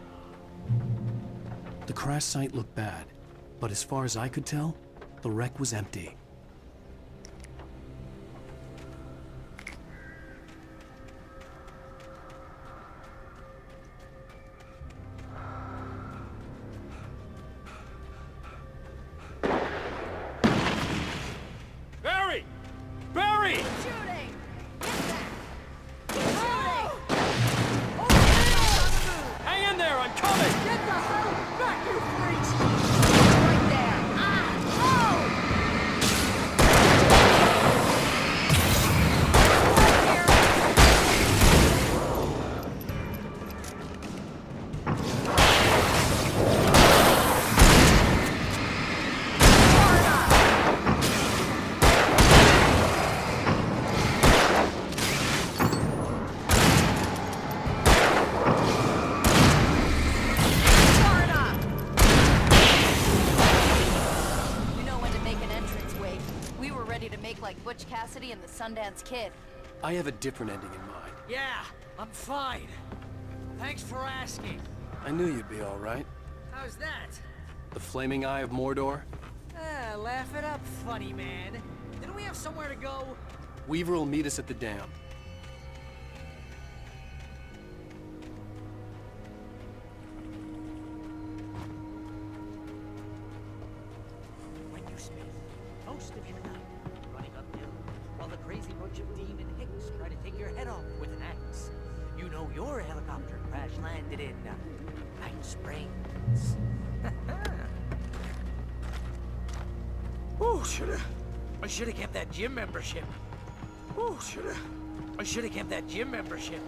The crash site looked bad, but as far as I could tell, the wreck was empty. Barry! Barry! Shooting! Hang in there, I'm coming! Get the hell back, you freaks! Right there! Like Butch Cassidy and the Sundance Kid. I have a different ending in mind. Yeah, I'm fine. Thanks for asking. I knew you'd be all right. How's that? The flaming eye of Mordor? Laugh it up, funny man. Didn't we have somewhere to go? Weaver will meet us at the dam. When you spend most of your time running uphill while the crazy bunch of demon hicks try to take your head off with an axe, you know your helicopter crash landed in Night Springs. Oh, I should have kept that gym membership. Oh, I should have kept that gym membership.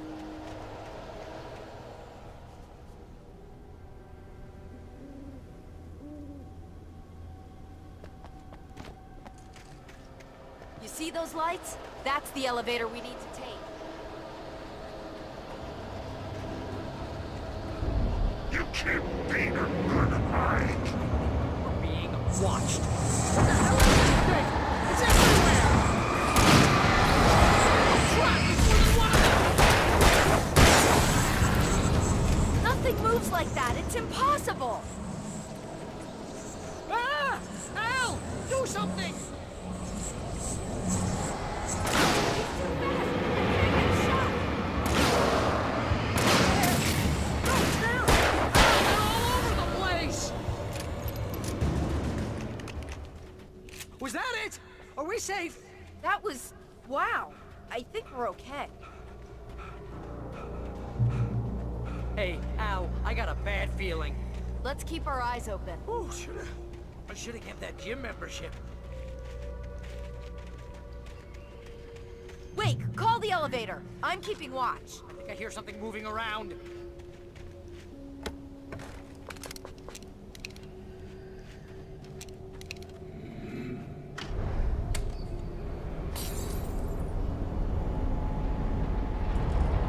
You see those lights? That's the elevator we need to take. You can't beat a good eye. We're being watched. What the hell is this thing? It's everywhere! Nothing moves like that. It's impossible. Ah! Al! Do something! Was that it? Are we safe? That was... wow. I think we're okay. Hey, Al, I got a bad feeling. Let's keep our eyes open. Oh, I should have kept that gym membership. Wake, call the elevator. I'm keeping watch. I think I hear something moving around.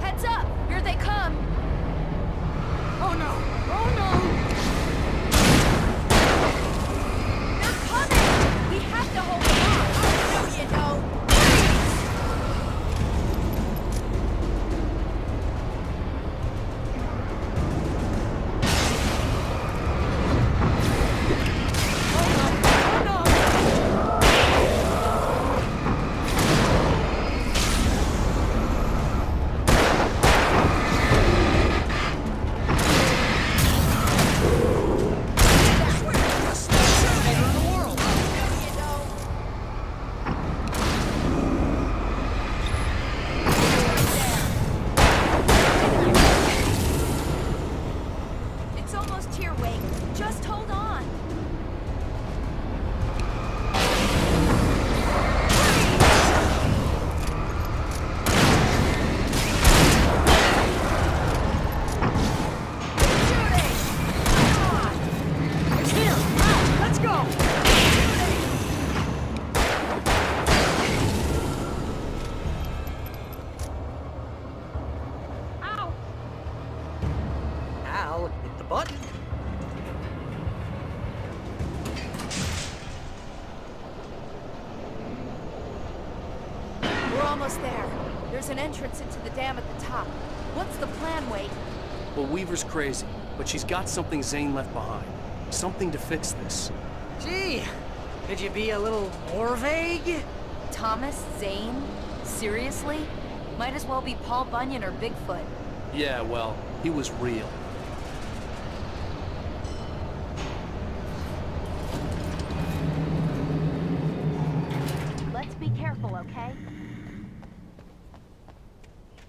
Heads up! Here they come! Oh no! Oh no! They're coming! We have to hold them off. I know you know. We're almost there. There's an entrance into the dam at the top. What's the plan, Wade? Well, Weaver's crazy, but she's got something Zane left behind. Something to fix this. Gee, could you be a little more vague? Thomas Zane? Seriously? Might as well be Paul Bunyan or Bigfoot. Yeah, well, he was real. Let's be careful, okay?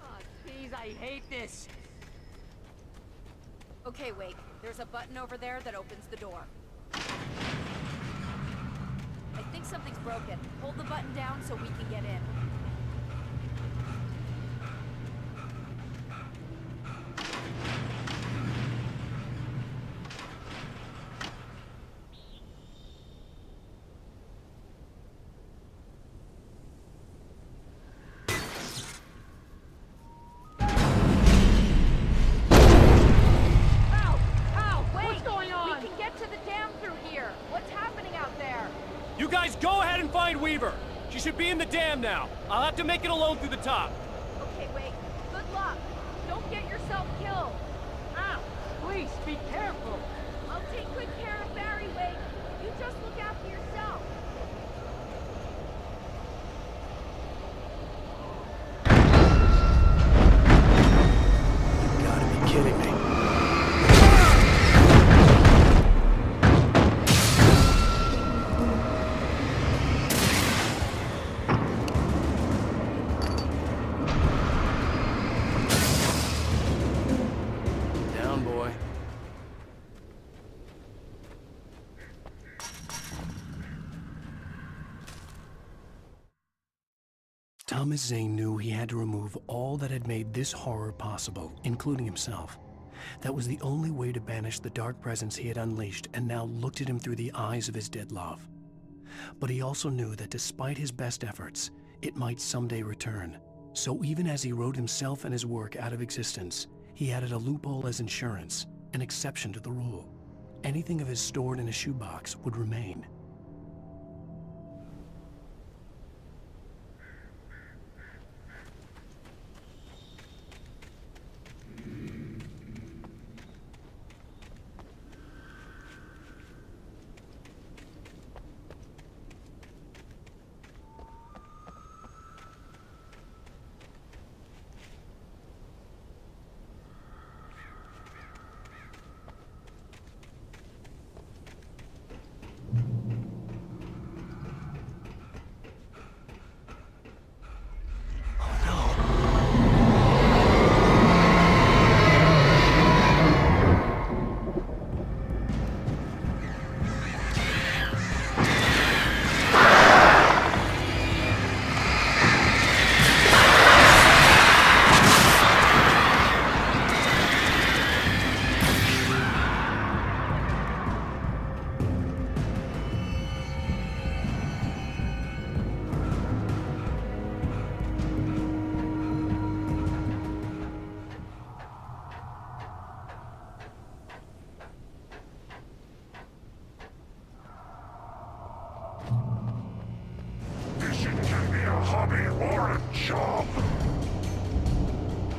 Oh, jeez, I hate this. Okay, Wake. There's a button over there that opens the door. I think something's broken. Hold the button down so we can get in. You guys go ahead and find Weaver. She should be in the dam now. I'll have to make it alone through the top. Okay, Wake. Good luck. Don't get yourself killed. Ow! Please, be careful. I'll take good care of Barry, Wake. You just look after yourself. You gotta be kidding me. Down, boy. Thomas Zane knew he had to remove all that had made this horror possible, including himself. That was the only way to banish the dark presence he had unleashed and now looked at him through the eyes of his dead love. But he also knew that despite his best efforts, it might someday return. So even as he wrote himself and his work out of existence, he added a loophole as insurance, an exception to the rule. Anything of his stored in a shoebox would remain.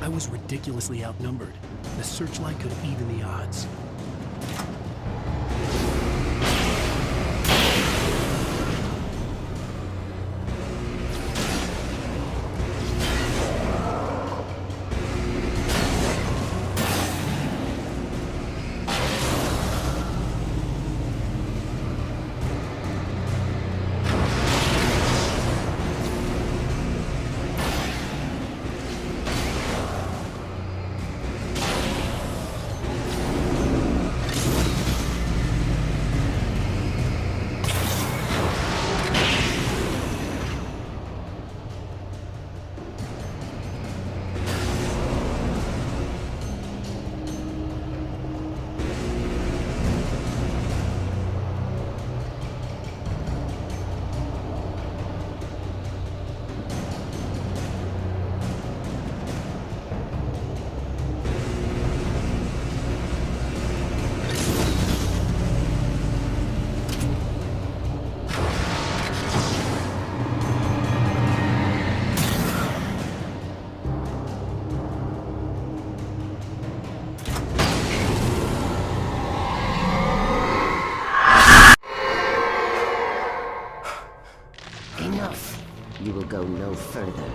I was ridiculously outnumbered. The searchlight could even the odds. further.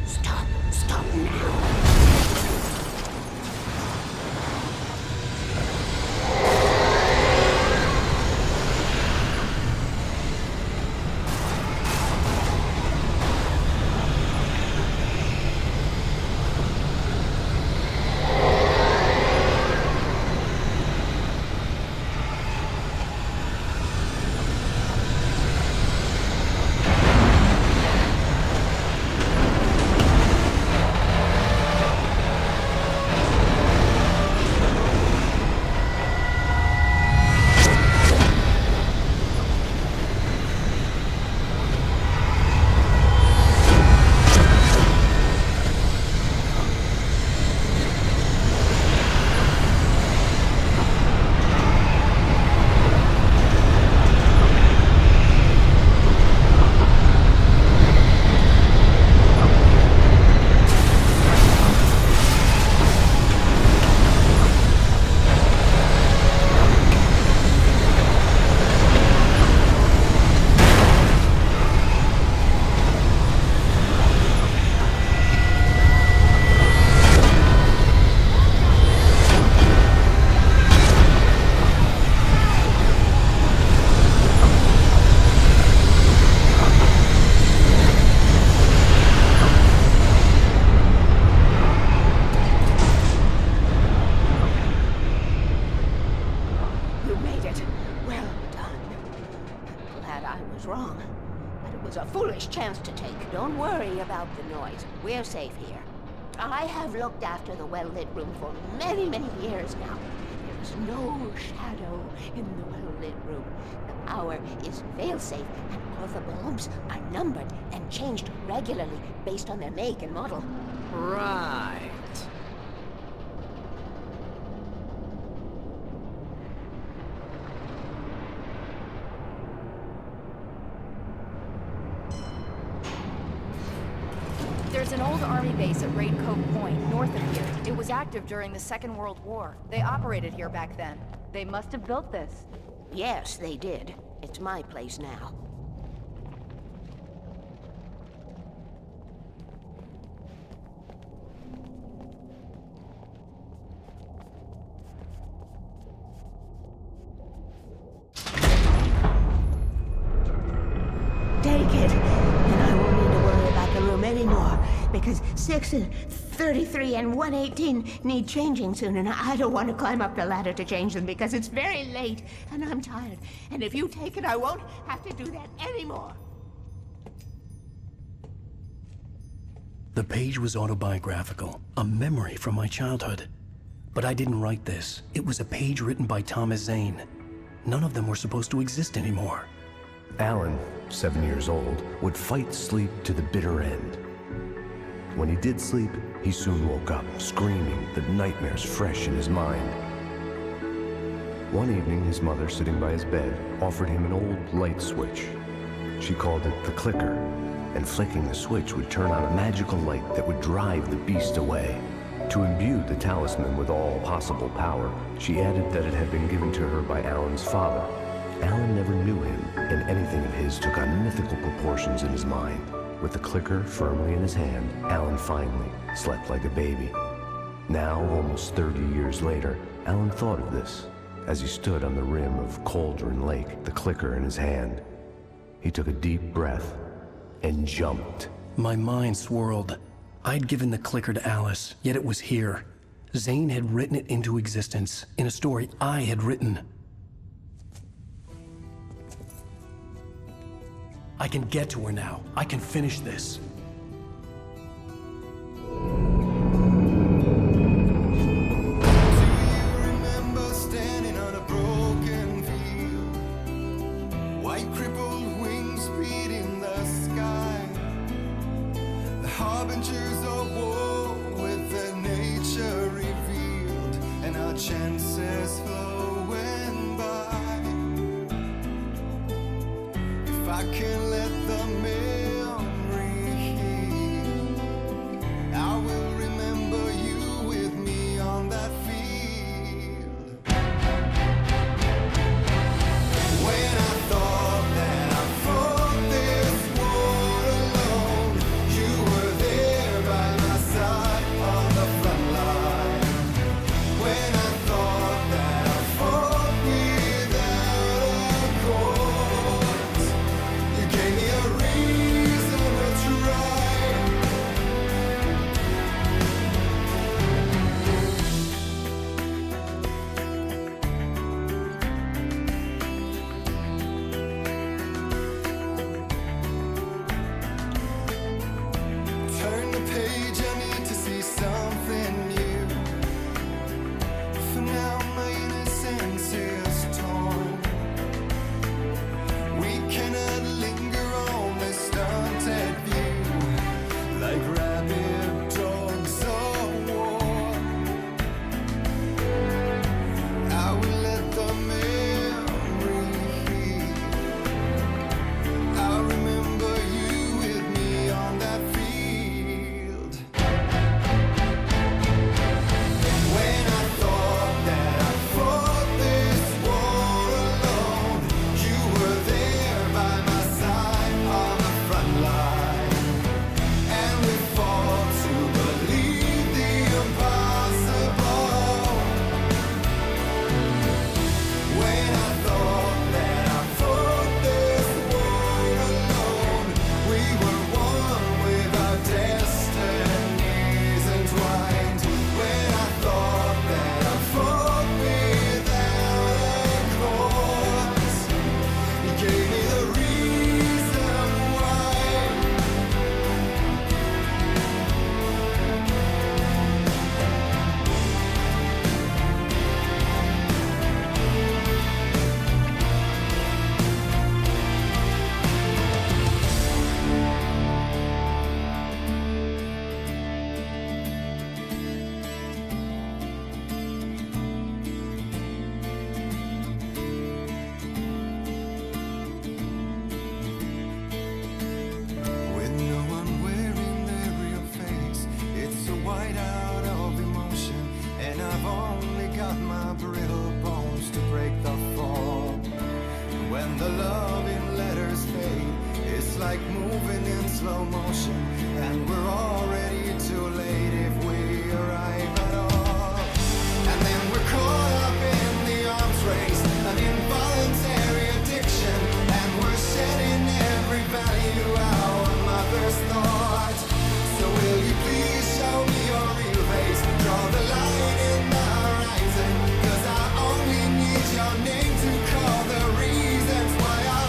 Stop now. Chance to take. Don't worry about the noise. We're safe here. I have looked after the well-lit room for many, many years now. There's no shadow in the well-lit room. The power is fail-safe, and all the bulbs are numbered and changed regularly based on their make and model. Right. There's an old army base at Raincoat Point, north of here. It was active during the Second World War. They operated here back then. They must have built this. Yes, they did. It's my place now. Take it, and I won't need to worry about the room anymore, because 6 and 33 and 118 need changing soon, and I don't want to climb up the ladder to change them because it's very late, and I'm tired. And if you take it, I won't have to do that anymore. The page was autobiographical, a memory from my childhood. But I didn't write this. It was a page written by Thomas Zane. None of them were supposed to exist anymore. Alan, 7 years old, would fight sleep to the bitter end. When he did sleep, he soon woke up, screaming, the nightmares fresh in his mind. One evening, his mother, sitting by his bed, offered him an old light switch. She called it the clicker, and flicking the switch would turn on a magical light that would drive the beast away. To imbue the talisman with all possible power, she added that it had been given to her by Alan's father. Alan never knew him, and anything of his took on mythical proportions in his mind. With the clicker firmly in his hand, Alan finally slept like a baby. Now, almost 30 years later, Alan thought of this as he stood on the rim of Cauldron Lake, the clicker in his hand. He took a deep breath and jumped. My mind swirled. I'd given the clicker to Alice, yet it was here. Zane had written it into existence in a story I had written. I can get to her now. I can finish this. Remember standing on a broken field, white crippled wings beating the sky, the harbingers of war with their nature revealed, and our chances flowing by. If I can let the memory heal, I will remember you with me on that field. like moving in slow motion, and we're already too late if we arrive at all. And then we're caught up in the arms race, an involuntary addiction, and we're shedding every value our mother's thought. So will you please show me your real face, draw the line in the horizon, 'cause I only need your name to call the reasons why I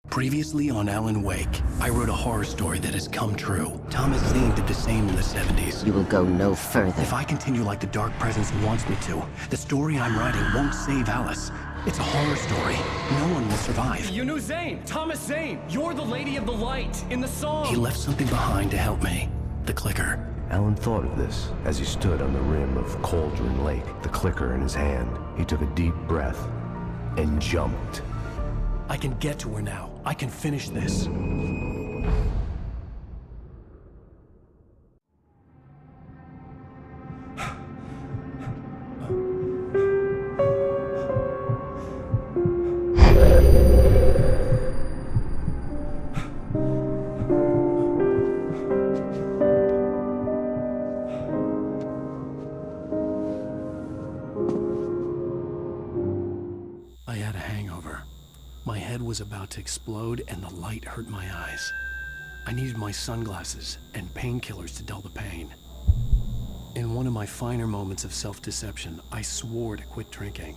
Previously on Alan Wake, I wrote a horror story that has come true. Thomas Zane did the same in the 70s. You will go no further. If I continue like the Dark Presence wants me to, the story I'm writing won't save Alice. It's a horror story. No one will survive. You knew Zane! Thomas Zane! You're the Lady of the Light in the song! He left something behind to help me. The clicker. Alan thought of this as he stood on the rim of Cauldron Lake, the clicker in his hand. He took a deep breath and jumped. I can get to her now. I can finish this. I had a hangover. My head was about to explode and the light hurt my eyes. I needed my sunglasses and painkillers to dull the pain. In one of my finer moments of self-deception, I swore to quit drinking.